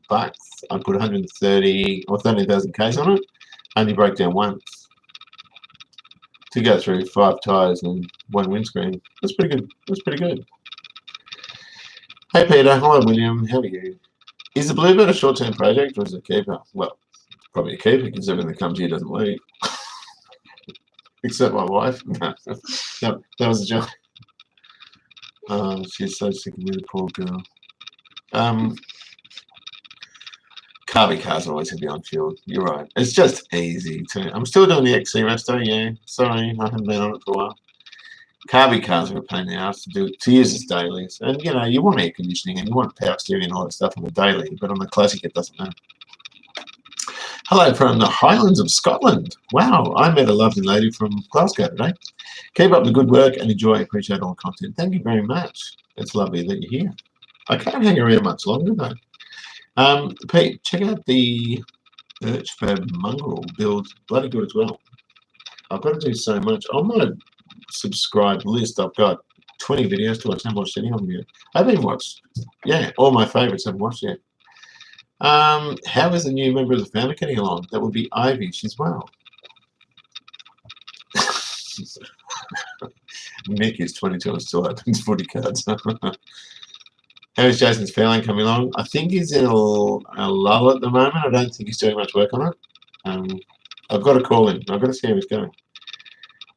I put 130 or 13,000 Ks on it. Only broke down once. To go through 5 tyres and 1 windscreen. That's pretty good. That's pretty good. Hey Peter, hello William. How are you? Is the Bluebird a short-term project or is it a keeper? Well, it's probably a keeper because everything that comes here doesn't leave. Except my wife. No, that was a joke. She's so sick of me, the poor girl. Carby cars always have to be on fuel. You're right. It's just easy to. I'm still doing the XC Resto, yeah. Sorry, I haven't been on it for a while. Carby cars are a pain in the ass to use as dailies. And you know, you want air conditioning and you want power steering and all that stuff on the daily, but on the classic it doesn't matter. Hello from the Highlands of Scotland. Wow, I met a lovely lady from Glasgow today. Keep up the good work and enjoy. I appreciate all the content. Thank you very much. It's lovely that you're here. I can't hang around much longer though. Pete, check out the Birchfab Mongrel build. Bloody good as well. I've got to do so much. On my subscribe list, I've got 20 videos to watch. I haven't watched any of them yet. I haven't even watched, yeah, all my favourites I haven't watched yet. How is the new member of the family getting along? That would be Ivy. She's well. Mick is 22 and still opens footy cards. How is Jason's Fairlane coming along? I think he's in a lull at the moment. I don't think he's doing much work on it. I've got to call him. I've got to see how he's going.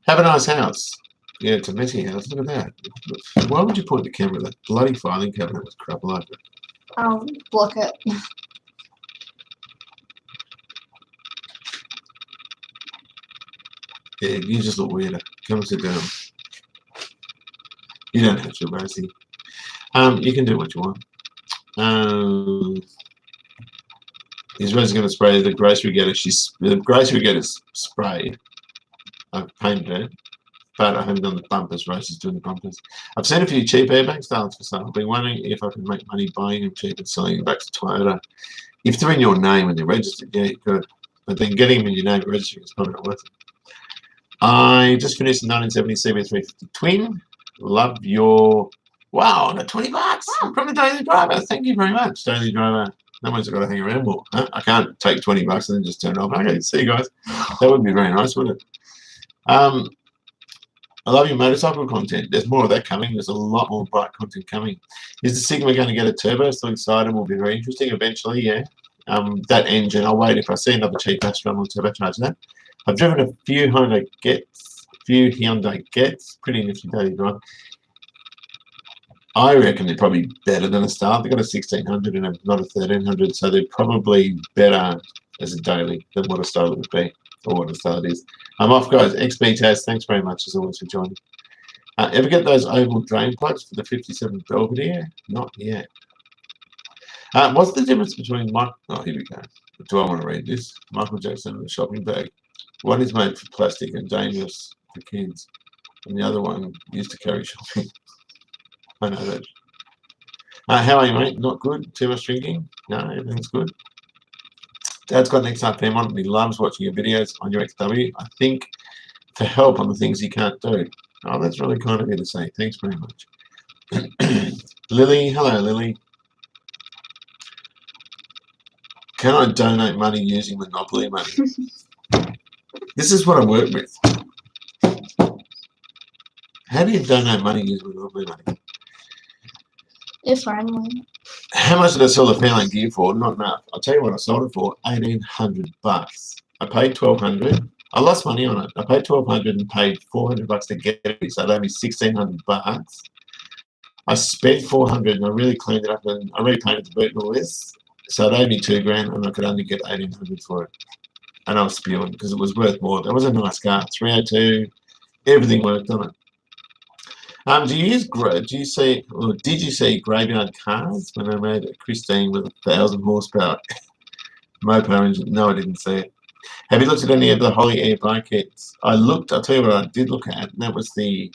Have a nice house. Yeah, it's a messy house. Look at that. Why would you point the camera? That bloody filing cabinet was crap like it. I'll block it. Yeah, you just look weirder. Come and sit down. You don't have to, Rosie. You can do what you want. Is Rosie going to spray the grocery getter? The grocery getter's sprayed. I've painted it, but I haven't done the bumpers. Rosie's doing the bumpers. I've seen a few cheap airbag styles for sale. I've been wondering if I can make money buying them cheap and selling them back to Toyota. If they're in your name and they're registered, yeah, you could. But then getting them in your name and registering is probably not worth it. I just finished the 1970 CB350 Twin. Love your... Wow, I got $20 from the Daily Driver. Thank you very much, Daily Driver. No one's got to hang around more. Huh? I can't take $20 and then just turn it off. Okay, see you guys. That would be very nice, wouldn't it? I love your motorcycle content. There's more of that coming. There's a lot more bike content coming. Is the Sigma going to get a turbo? Still excited. Will be very interesting eventually. Yeah. That engine. I'll wait if I see another cheap Astron. I'll turbocharge that. I've driven a few Hyundai Gets. Pretty nifty daily drive. I reckon they're probably better than a Star. They've got a 1600 and not a 1300, so they're probably better as a daily than what a Star would be, or what a Star is. I'm off, guys. XB Taz, thanks very much as always for joining. Ever get those oval drain plugs for the 57 Belvedere? Not yet. What's the difference between oh, here we go. Do I want to read this? Michael Jackson and the shopping bag. One is made for plastic and dangerous for kids, and the other one used to carry shopping. I know that. How are you, mate? Not good? Too much drinking? No, everything's good. Dad's got an XR fam on and he loves watching your videos on your XW. I think to help on the things he can't do. Oh, that's really kind of you to say. Thanks very much. Lily, hello, Lily. Can I donate money using Monopoly money? This is what I work with. How do you donate money using Monopoly money? If only. How much did I sell the Fairlane gear for? Not enough. I'll tell you what I sold it for. $1,800. I paid $1,200. I lost money on it. I paid $1,200 and paid $400 to get it. So it owed me $1,600. I spent $400 and I really cleaned it up and I repainted the boot and all this. So it owed me $2,000 and I could only get $1,800 for it. And I was spewing because it was worth more. That was a nice car. 302. Everything worked on it. Did you see Graveyard Cars when they made a Christine with 1,000 horsepower Mopo engine? No, I didn't see it. Have you looked at any of the Holly Air bike kits? I'll tell you what I did look at, and that was and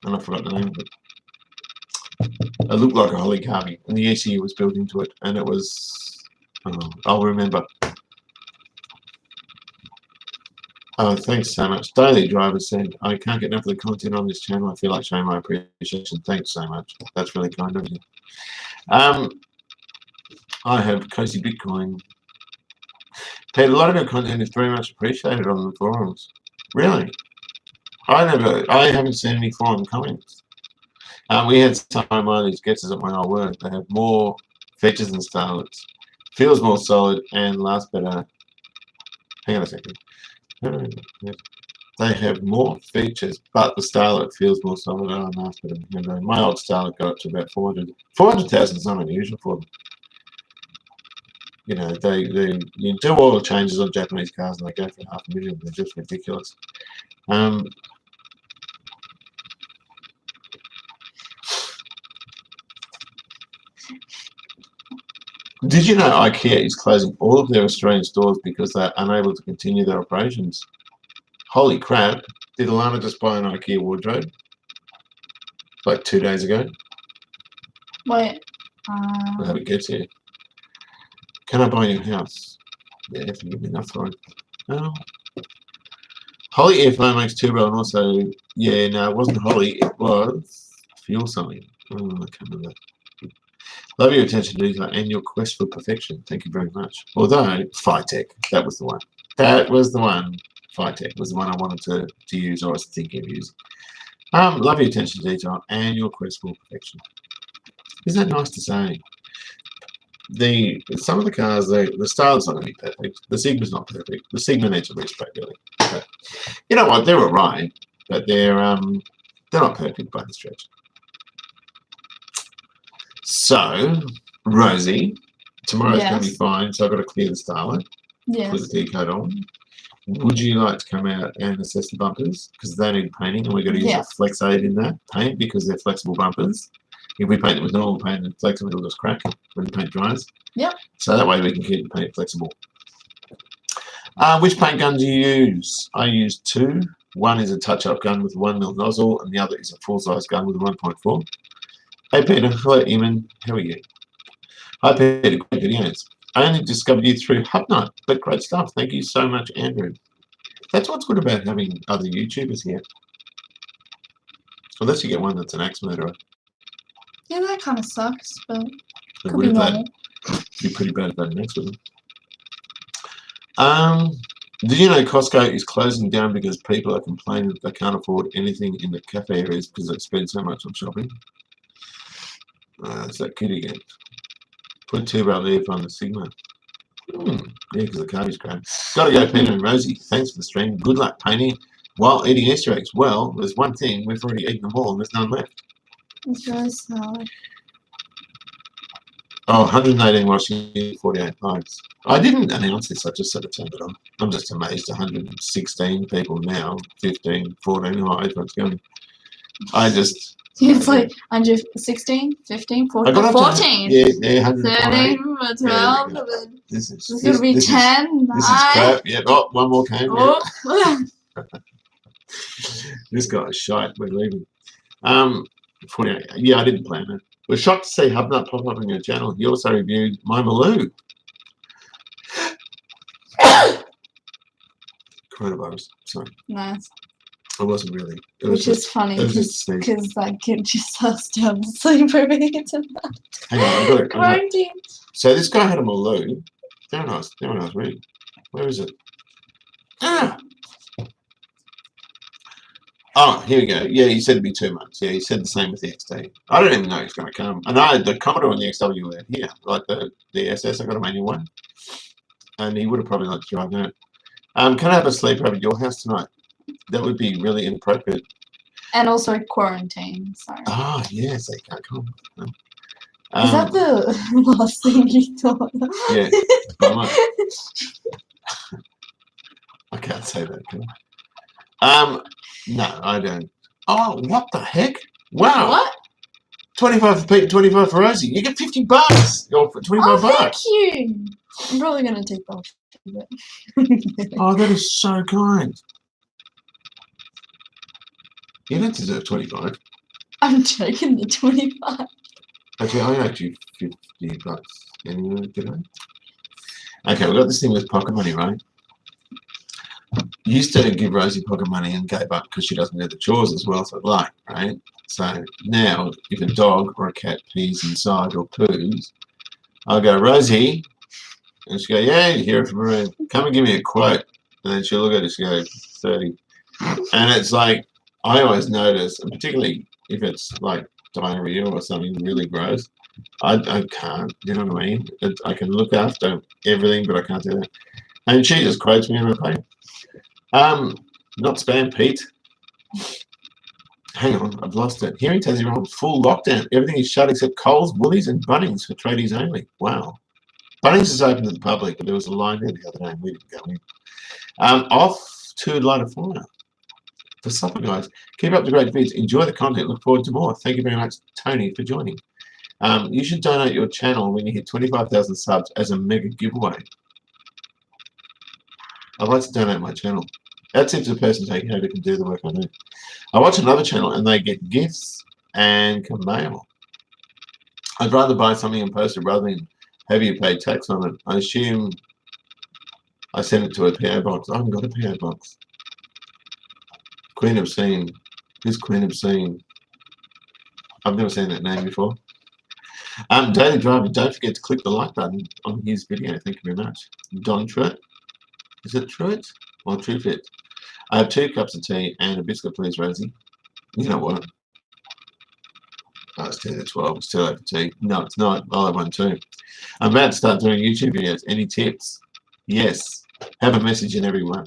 I forgot the name of it. It looked like a Holly Carby, and the ECU was built into it, and it was, I'll remember. Oh, thanks so much. Daily Driver said, I can't get enough of the content on this channel. I feel like showing my appreciation. Thanks so much. That's really kind of you. I have Cozy Bitcoin. Pete, a lot of your content is very much appreciated on the forums. Really? I haven't seen any forum comments. We had some of these guesses at my old work. They have more features than Starlets. Feels more solid and lasts better. Hang on a second. They have more features, but the Starlet feels more solid and lasts better. My old Starlet got up to about 400. 400,000 is not unusual for them. You know, you do all the changes on Japanese cars and they go for $500,000. They're just ridiculous. Did you know IKEA is closing all of their Australian stores because they're unable to continue their operations? Holy crap. Did Alana just buy an IKEA wardrobe? Like 2 days ago? Wait. I'll have it get to you. Can I buy your house? Yeah, if you give me enough for it. Oh. Holly Airflow makes turbo and also, yeah, no, it wasn't Holly, it was fuel something. Oh, I can't remember. Love your attention to detail and your quest for perfection. Thank you very much. Although, Phytech, that was the one. That was the one. Phytech was the one I wanted to use or I was thinking of using. Love your attention to detail and your quest for perfection. Isn't that nice to say? Some of the cars, the style's not going to be perfect. The Sigma's not perfect. The Sigma needs a respect, really. But you know what? They're all right, but they're not perfect by the stretch. So, Rosie, tomorrow's going to be fine, so I've got to clear the Starlet. Yes. Put the decode on. Would you like to come out and assess the bumpers? Because they need painting, and we've got to use a flex aid in that paint because they're flexible bumpers. If we paint them with normal paint and flexible, it'll just crack when the paint dries. Yep. So that way we can keep the paint flexible. Which paint gun do you use? I use two. One is a touch-up gun with a 1mm nozzle, and the other is a full-size gun with a 1.4. Hey Peter, hello Eamon, how are you? Hi Peter, great videos. I only discovered you through Hubnut, but great stuff. Thank you so much, Andrew. That's what's good about having other YouTubers here. Unless you get one that's an axe murderer. Yeah, that kind of sucks, but could be normal. Be pretty bad about an axe with them. Did you know Costco is closing down because people are complaining that they can't afford anything in the cafe areas because they spend so much on shopping? It's that kid again. Put $2 leaf on the Sigma. Yeah, because the card is great. Gotta go, Peter and Rosie. Thanks for the stream. Good luck painting while eating Easter eggs. Well, there's one thing. We've already eaten them all and there's none left. It's very sad. Oh, 118 watching, 48 likes. I didn't announce this. I just sort of turned it on. I'm just amazed. 116 people now. 15, 14. Oh, it's going. I just... It's like 116, 15, 14, I got up to, 14, yeah, 13, 12, yeah, this it's going to be 10, 9. This is crap. Yeah, oh, one more came. Oh. Yeah. This guy's shite. We're leaving. 48. Yeah, I didn't plan it. We're shocked to see Hubnut pop up on your channel. He also reviewed my Maloo. Coronavirus. Sorry. Nice. It wasn't really. Which is funny because that kid just has to have sleep over here tonight. Hang on, I got it. Quarantine. So this guy had a Maloo. Very nice. Very nice reading. Where is it? Ah! Oh, here we go. Yeah, he said it'd be 2 months. Yeah, he said the same with the XD. I don't even know he's going to come. I know the Commodore and the XW were here, like the SS. I got a manual one, and he would have probably liked to drive that. Can I have a sleepover at your house tonight? That would be really inappropriate. And also quarantine. Sorry. Oh, yes, they can't come. Is that the last thing you thought? Yeah. I can't say that, can I? No, I don't. Oh, what the heck? Wow. What? 25 for Pete, 25 for Rosie. You get $50 or for 25 bucks. Thank you. I'm probably going to take off. Oh, that is so kind. You don't deserve 25. I'm taking the 25. Actually, I owed you $50 anyway, did I? Okay, we got this thing with pocket money, right? Used to give Rosie pocket money and gave up because she doesn't do the chores as well as I'd like, right? So now, if a dog or a cat pees inside or poos, I'll go, Rosie, and she'll go, yeah, you hear it from her, come and give me a quote. And then she'll look at it, she'll go, 30. And it's like, I always notice, and particularly if it's like diarrhea or something really gross, I can't, you know what I mean? I can look after everything, but I can't do that. And she just quotes me and I pay. Not spam, Pete. Hang on, I've lost it. Here in Tassie, we're on full lockdown. Everything is shut except Coles, Woolies, and Bunnings for tradies only. Wow. Bunnings is open to the public, but there was a line there the other day and we didn't go in. Off to light a fire. For supper, guys. Keep up the great vids. Enjoy the content. Look forward to more. Thank you very much, Tony, for joining. You should donate your channel when you hit 25,000 subs as a mega giveaway. I'd like to donate my channel. That's if the person taking over can do the work I do. I watch another channel and they get gifts and can mail. I'd rather buy something and post it rather than have you pay tax on it. I assume I send it to a PO box. I haven't got a PO box. Queen Obscene. Who's Queen Obscene? I've never seen that name before. Daily Driver, don't forget to click the like button on his video. Thank you very much. Don Truitt. Is it Truitt or Truefit? I have 2 cups of tea and a biscuit, please, Rosie. You know what? Oh, it's 10 to 12. It's too late for tea. No, it's not. I'll have one too. I'm about to start doing YouTube videos. Any tips? Yes. Have a message in every one.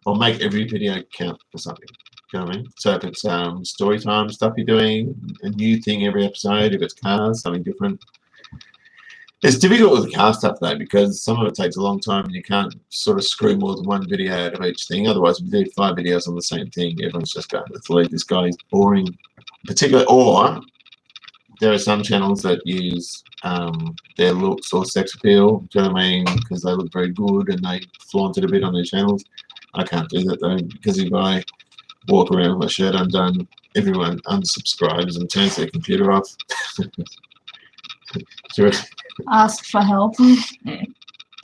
Or make every video count for something. You know what I mean? So if it's story time stuff you're doing, a new thing every episode, if it's cars, something different. It's difficult with the car stuff though, because some of it takes a long time and you can't sort of screw more than one video out of each thing. Otherwise, if you do 5 videos on the same thing, everyone's just going, let's leave this guy, he's boring. Particularly, or there are some channels that use their looks or sex appeal, do you know what I mean? Because they look very good and they flaunt it a bit on their channels. I can't do that though, because if I walk around with my shirt undone, everyone unsubscribes and turns their computer off. Ask for help.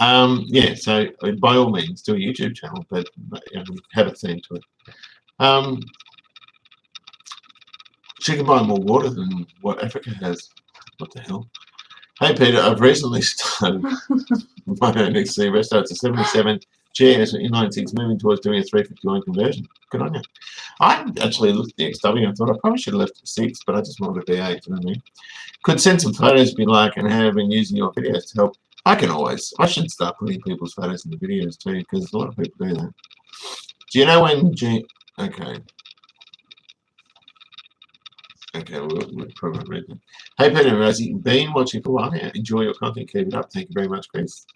Yeah, so by all means do a YouTube channel, but you know, have a theme to it. She can buy more water than what Africa has. What the hell? Hey Peter, I've recently started my own XC resto. It's a 77 GS inline-6 moving towards doing a 351 conversion. Good on you. I actually looked at the XW. I thought I probably should have left it 6, but I just wanted a V8. You know what I mean? Could send some photos if you like, and have been using your videos to help. I should start putting people's photos in the videos too, because a lot of people do that. Do you know when okay. Okay, we'll probably read that. Hey, Peter and Rosie, been watching for a while now. Enjoy your content. Keep it up. Thank you very much, Chris.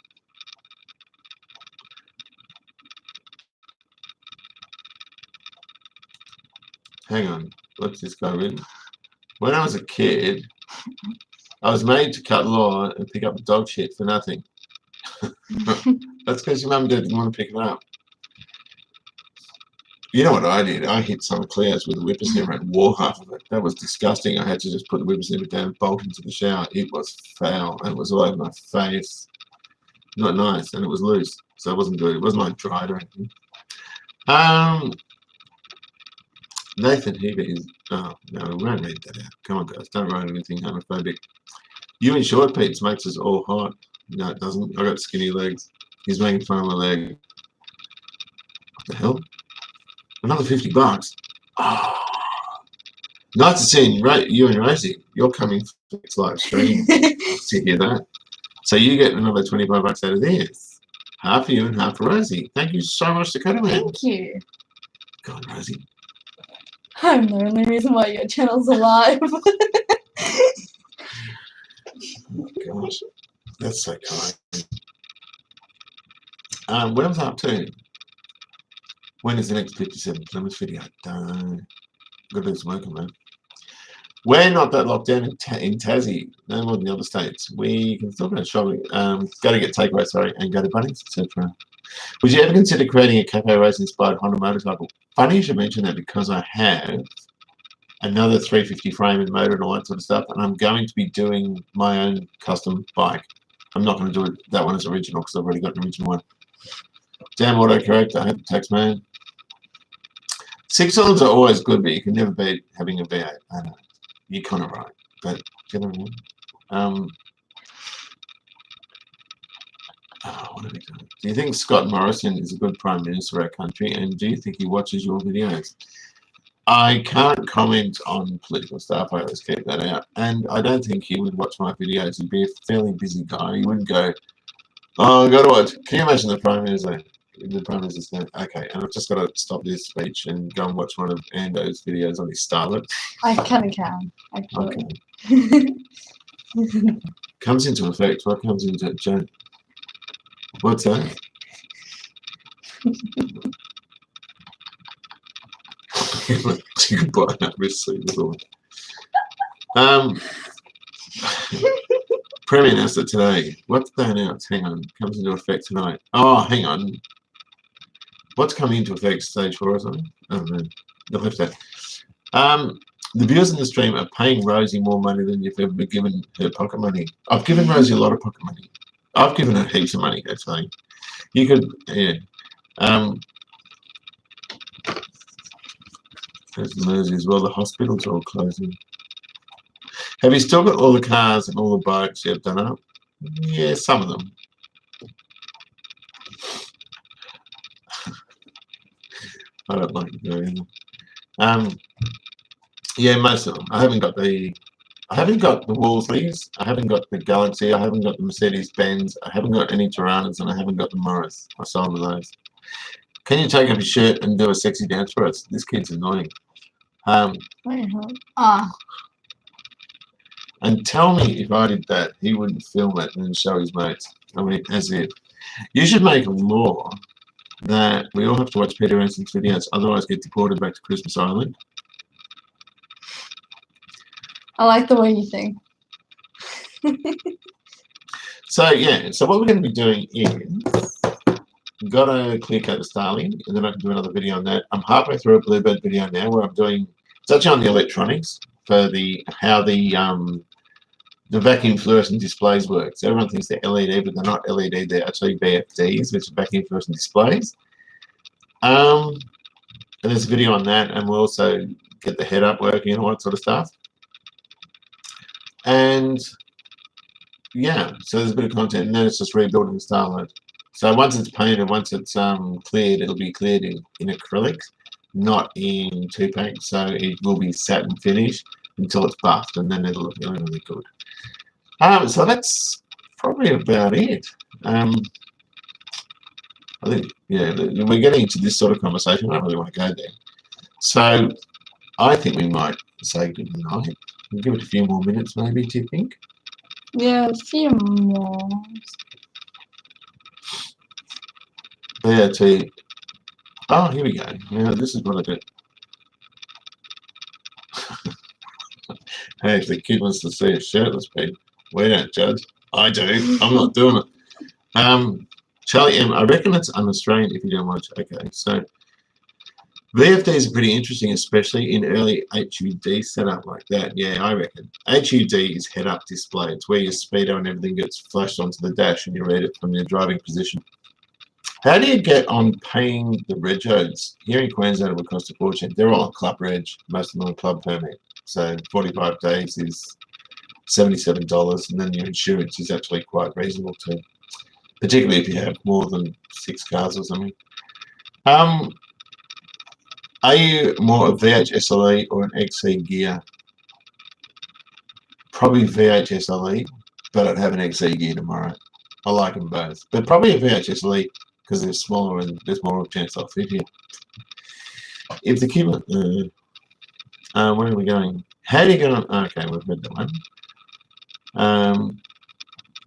Hang on. What's this guy written? When I was a kid, I was made to cut lawn and pick up the dog shit for nothing. That's because your mum didn't want to pick it up. You know what I did? I hit some Clears with a whippersnapper and wore half of it. That was disgusting. I had to just put the whippersnapper down and bolt into the shower. It was foul and it was all over my face. Not nice, and it was loose, so it wasn't good. It wasn't like dried or anything. Nathan Heaver is. Oh no, we won't read that out. Come on, guys, don't write anything homophobic. You in short Pete's makes us all hot. No, it doesn't. I got skinny legs. He's making fun of my leg. What the hell? Another $50. Oh, nice to see you and Rosie. You're coming for this live stream to hear that. So you get another $25 out of this. Half for you and half for Rosie. Thank you so much, Dakota Man. Thank you. Go on, Rosie. I'm the only reason why your channel's alive. Oh, gosh, that's so kind. What was I up to? When is the next 57 Plymouth video? Don't. Got to do some work on that. We're not that locked down in Tassie, no more than the other states. We can still go shopping, go to get takeaway, sorry, and go to Bunnings, etc. Would you ever consider creating a cafe race-inspired Honda motorcycle? Funny you should mention that, because I have another 350 frame and motor and all that sort of stuff, and I'm going to be doing my own custom bike. I'm not going to do that one as original because I've already got an original one. Damn autocorrect, I hate the text man. 6 cylinders are always good, but you can never beat having a V8. I know. You're kind of right, but you know what I mean? What are we doing? Do you think Scott Morrison is a good Prime Minister of our country, and do you think he watches your videos? I can't comment on political stuff. I always keep that out. And I don't think he would watch my videos. He'd be a fairly busy guy. He wouldn't go, oh, I've got to watch. Can you imagine the Prime Minister? The Prime Minister's saying, okay, and I've just got to stop this speech and go and watch one of Ando's videos on his Starlet. I kind of can, actually. Okay. Comes into effect. What comes into Joan? What's that? You can buy that receipt as well. Premier announced it today. What's that announced? Hang on. Comes into effect tonight. Oh, hang on. What's coming into effect? Stage 4 or something? I don't know. You'll have to. The viewers in the stream are paying Rosie more money than you've ever been given her pocket money. I've given Rosie a lot of pocket money. I've given her heaps of money, actually. You could, yeah. There's Mersey as well. The hospitals are all closing. Have you still got all the cars and all the bikes you've done up? Yeah, some of them. I don't like it very either. Yeah, most of them. I haven't got the Wolsleys. I haven't got the Galaxy. I haven't got the Mercedes Benz. I haven't got any Tiranas, and I haven't got the Morris. I sold those. Can you take off your shirt and do a sexy dance for us? This kid's annoying. And tell me if I did that, he wouldn't film it and then show his mates. I mean, as if. You should make a law that we all have to watch Peter Anson's videos, otherwise get deported back to Christmas Island. I like the way you think. So, yeah. So what we're going to be doing is got to clear cut the Starling, and then I can do another video on that. I'm halfway through a Bluebird video now where I'm doing, it's actually on the electronics for how the vacuum fluorescent displays work. So everyone thinks they're LED, but they're not LED. They're actually VFDs, which are vacuum fluorescent displays. And there's a video on that, and we'll also get the head up working and all that sort of stuff. And yeah, so there's a bit of content, and then it's just rebuilding the Starlight. So once it's painted, once it's cleared, it'll be cleared in acrylics, not in 2-paint. So it will be satin finish until it's buffed, and then it'll look really, really good. So that's probably about it. I think, yeah, we're getting into this sort of conversation. I don't really want to go there. So I think we might say good night. We'll give it a few more minutes, maybe. Do you think? Yeah, a few more. BOT. Oh, here we go. Now this is what I do. Hey, if the kid wants to see a shirtless pig, we don't judge. I do. I'm not doing it. Charlie M, I reckon it's un-Australian if you don't watch. Okay, so VFDs are pretty interesting, especially in early HUD setup like that. Yeah, I reckon. HUD is head-up display. It's where your speedo and everything gets flashed onto the dash and you read it from your driving position. How do you get on paying the regos? Here in Queensland, it would cost a fortune. They're all on club reg, most of them on club permit. So 45 days is $77, and then your insurance is actually quite reasonable too, particularly if you have more than 6 cars or something. Are you more a VHSLE or an XC gear? Probably VHSLE, but I'd have an XC gear tomorrow. I like them both, but probably a VHSLE because they're smaller and there's more of a chance I'll fit here. If the kid, where are we going? How do you get on? Okay, we've read that one.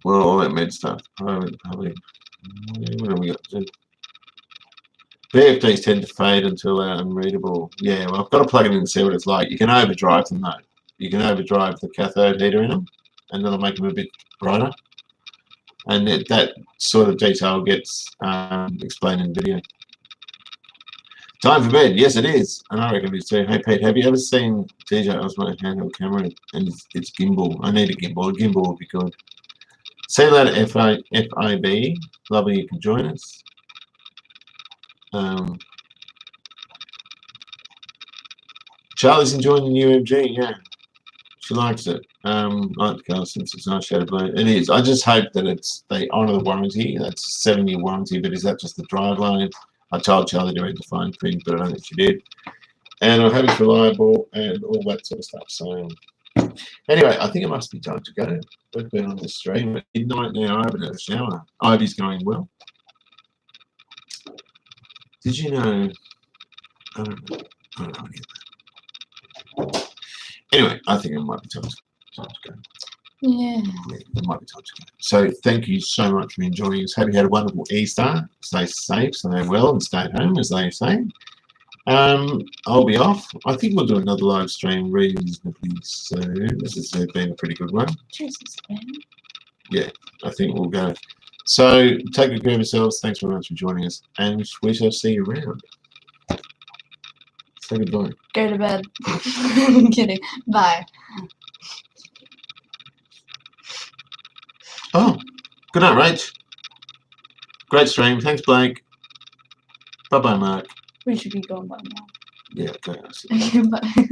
Well, all that med stuff. What have we got to do? VFDs tend to fade until they're unreadable. Yeah, well, I've got to plug it in and see what it's like. You can overdrive them though. You can overdrive the cathode heater in them, and that'll make them a bit brighter. And that sort of detail gets explained in the video. Time for bed. Yes, it is. And I reckon it is too. Hey, Pete, have you ever seen DJ Osmo handheld camera and it's gimbal? I need a gimbal. A gimbal would be good. See you later, FIB. Lovely you can join us. Charlie's enjoying the new MG, yeah. She likes it. Like the car since it's nice shade of blue. It is. I just hope that they honour the warranty. That's a 7-year warranty, but is that just the driveline? I told Charlie to read the fine print, but I don't think she did. And I hope it's reliable and all that sort of stuff. So anyway, I think it must be time to go. We've been on this stream at midnight now. I haven't had a shower. Ivy's going well. Did you know? I don't know any of that. Anyway, I think it might be time to go. Yeah. It might be time to go. So thank you so much for enjoying us. Hope you had a wonderful Easter. Stay safe, stay well, and stay at home, as they say. I'll be off. I think we'll do another live stream reasonably soon. This has been a pretty good one. Jesus, man. Yeah, I think we'll go. So take good care of yourselves. Thanks very much for joining us, and we shall see you around. Say goodbye. Go to bed. I'm kidding. Bye. Oh, good night, Rach. Great stream. Thanks, Blake. Bye-bye, Mark. We should be going by now. Yeah, okay. Bye.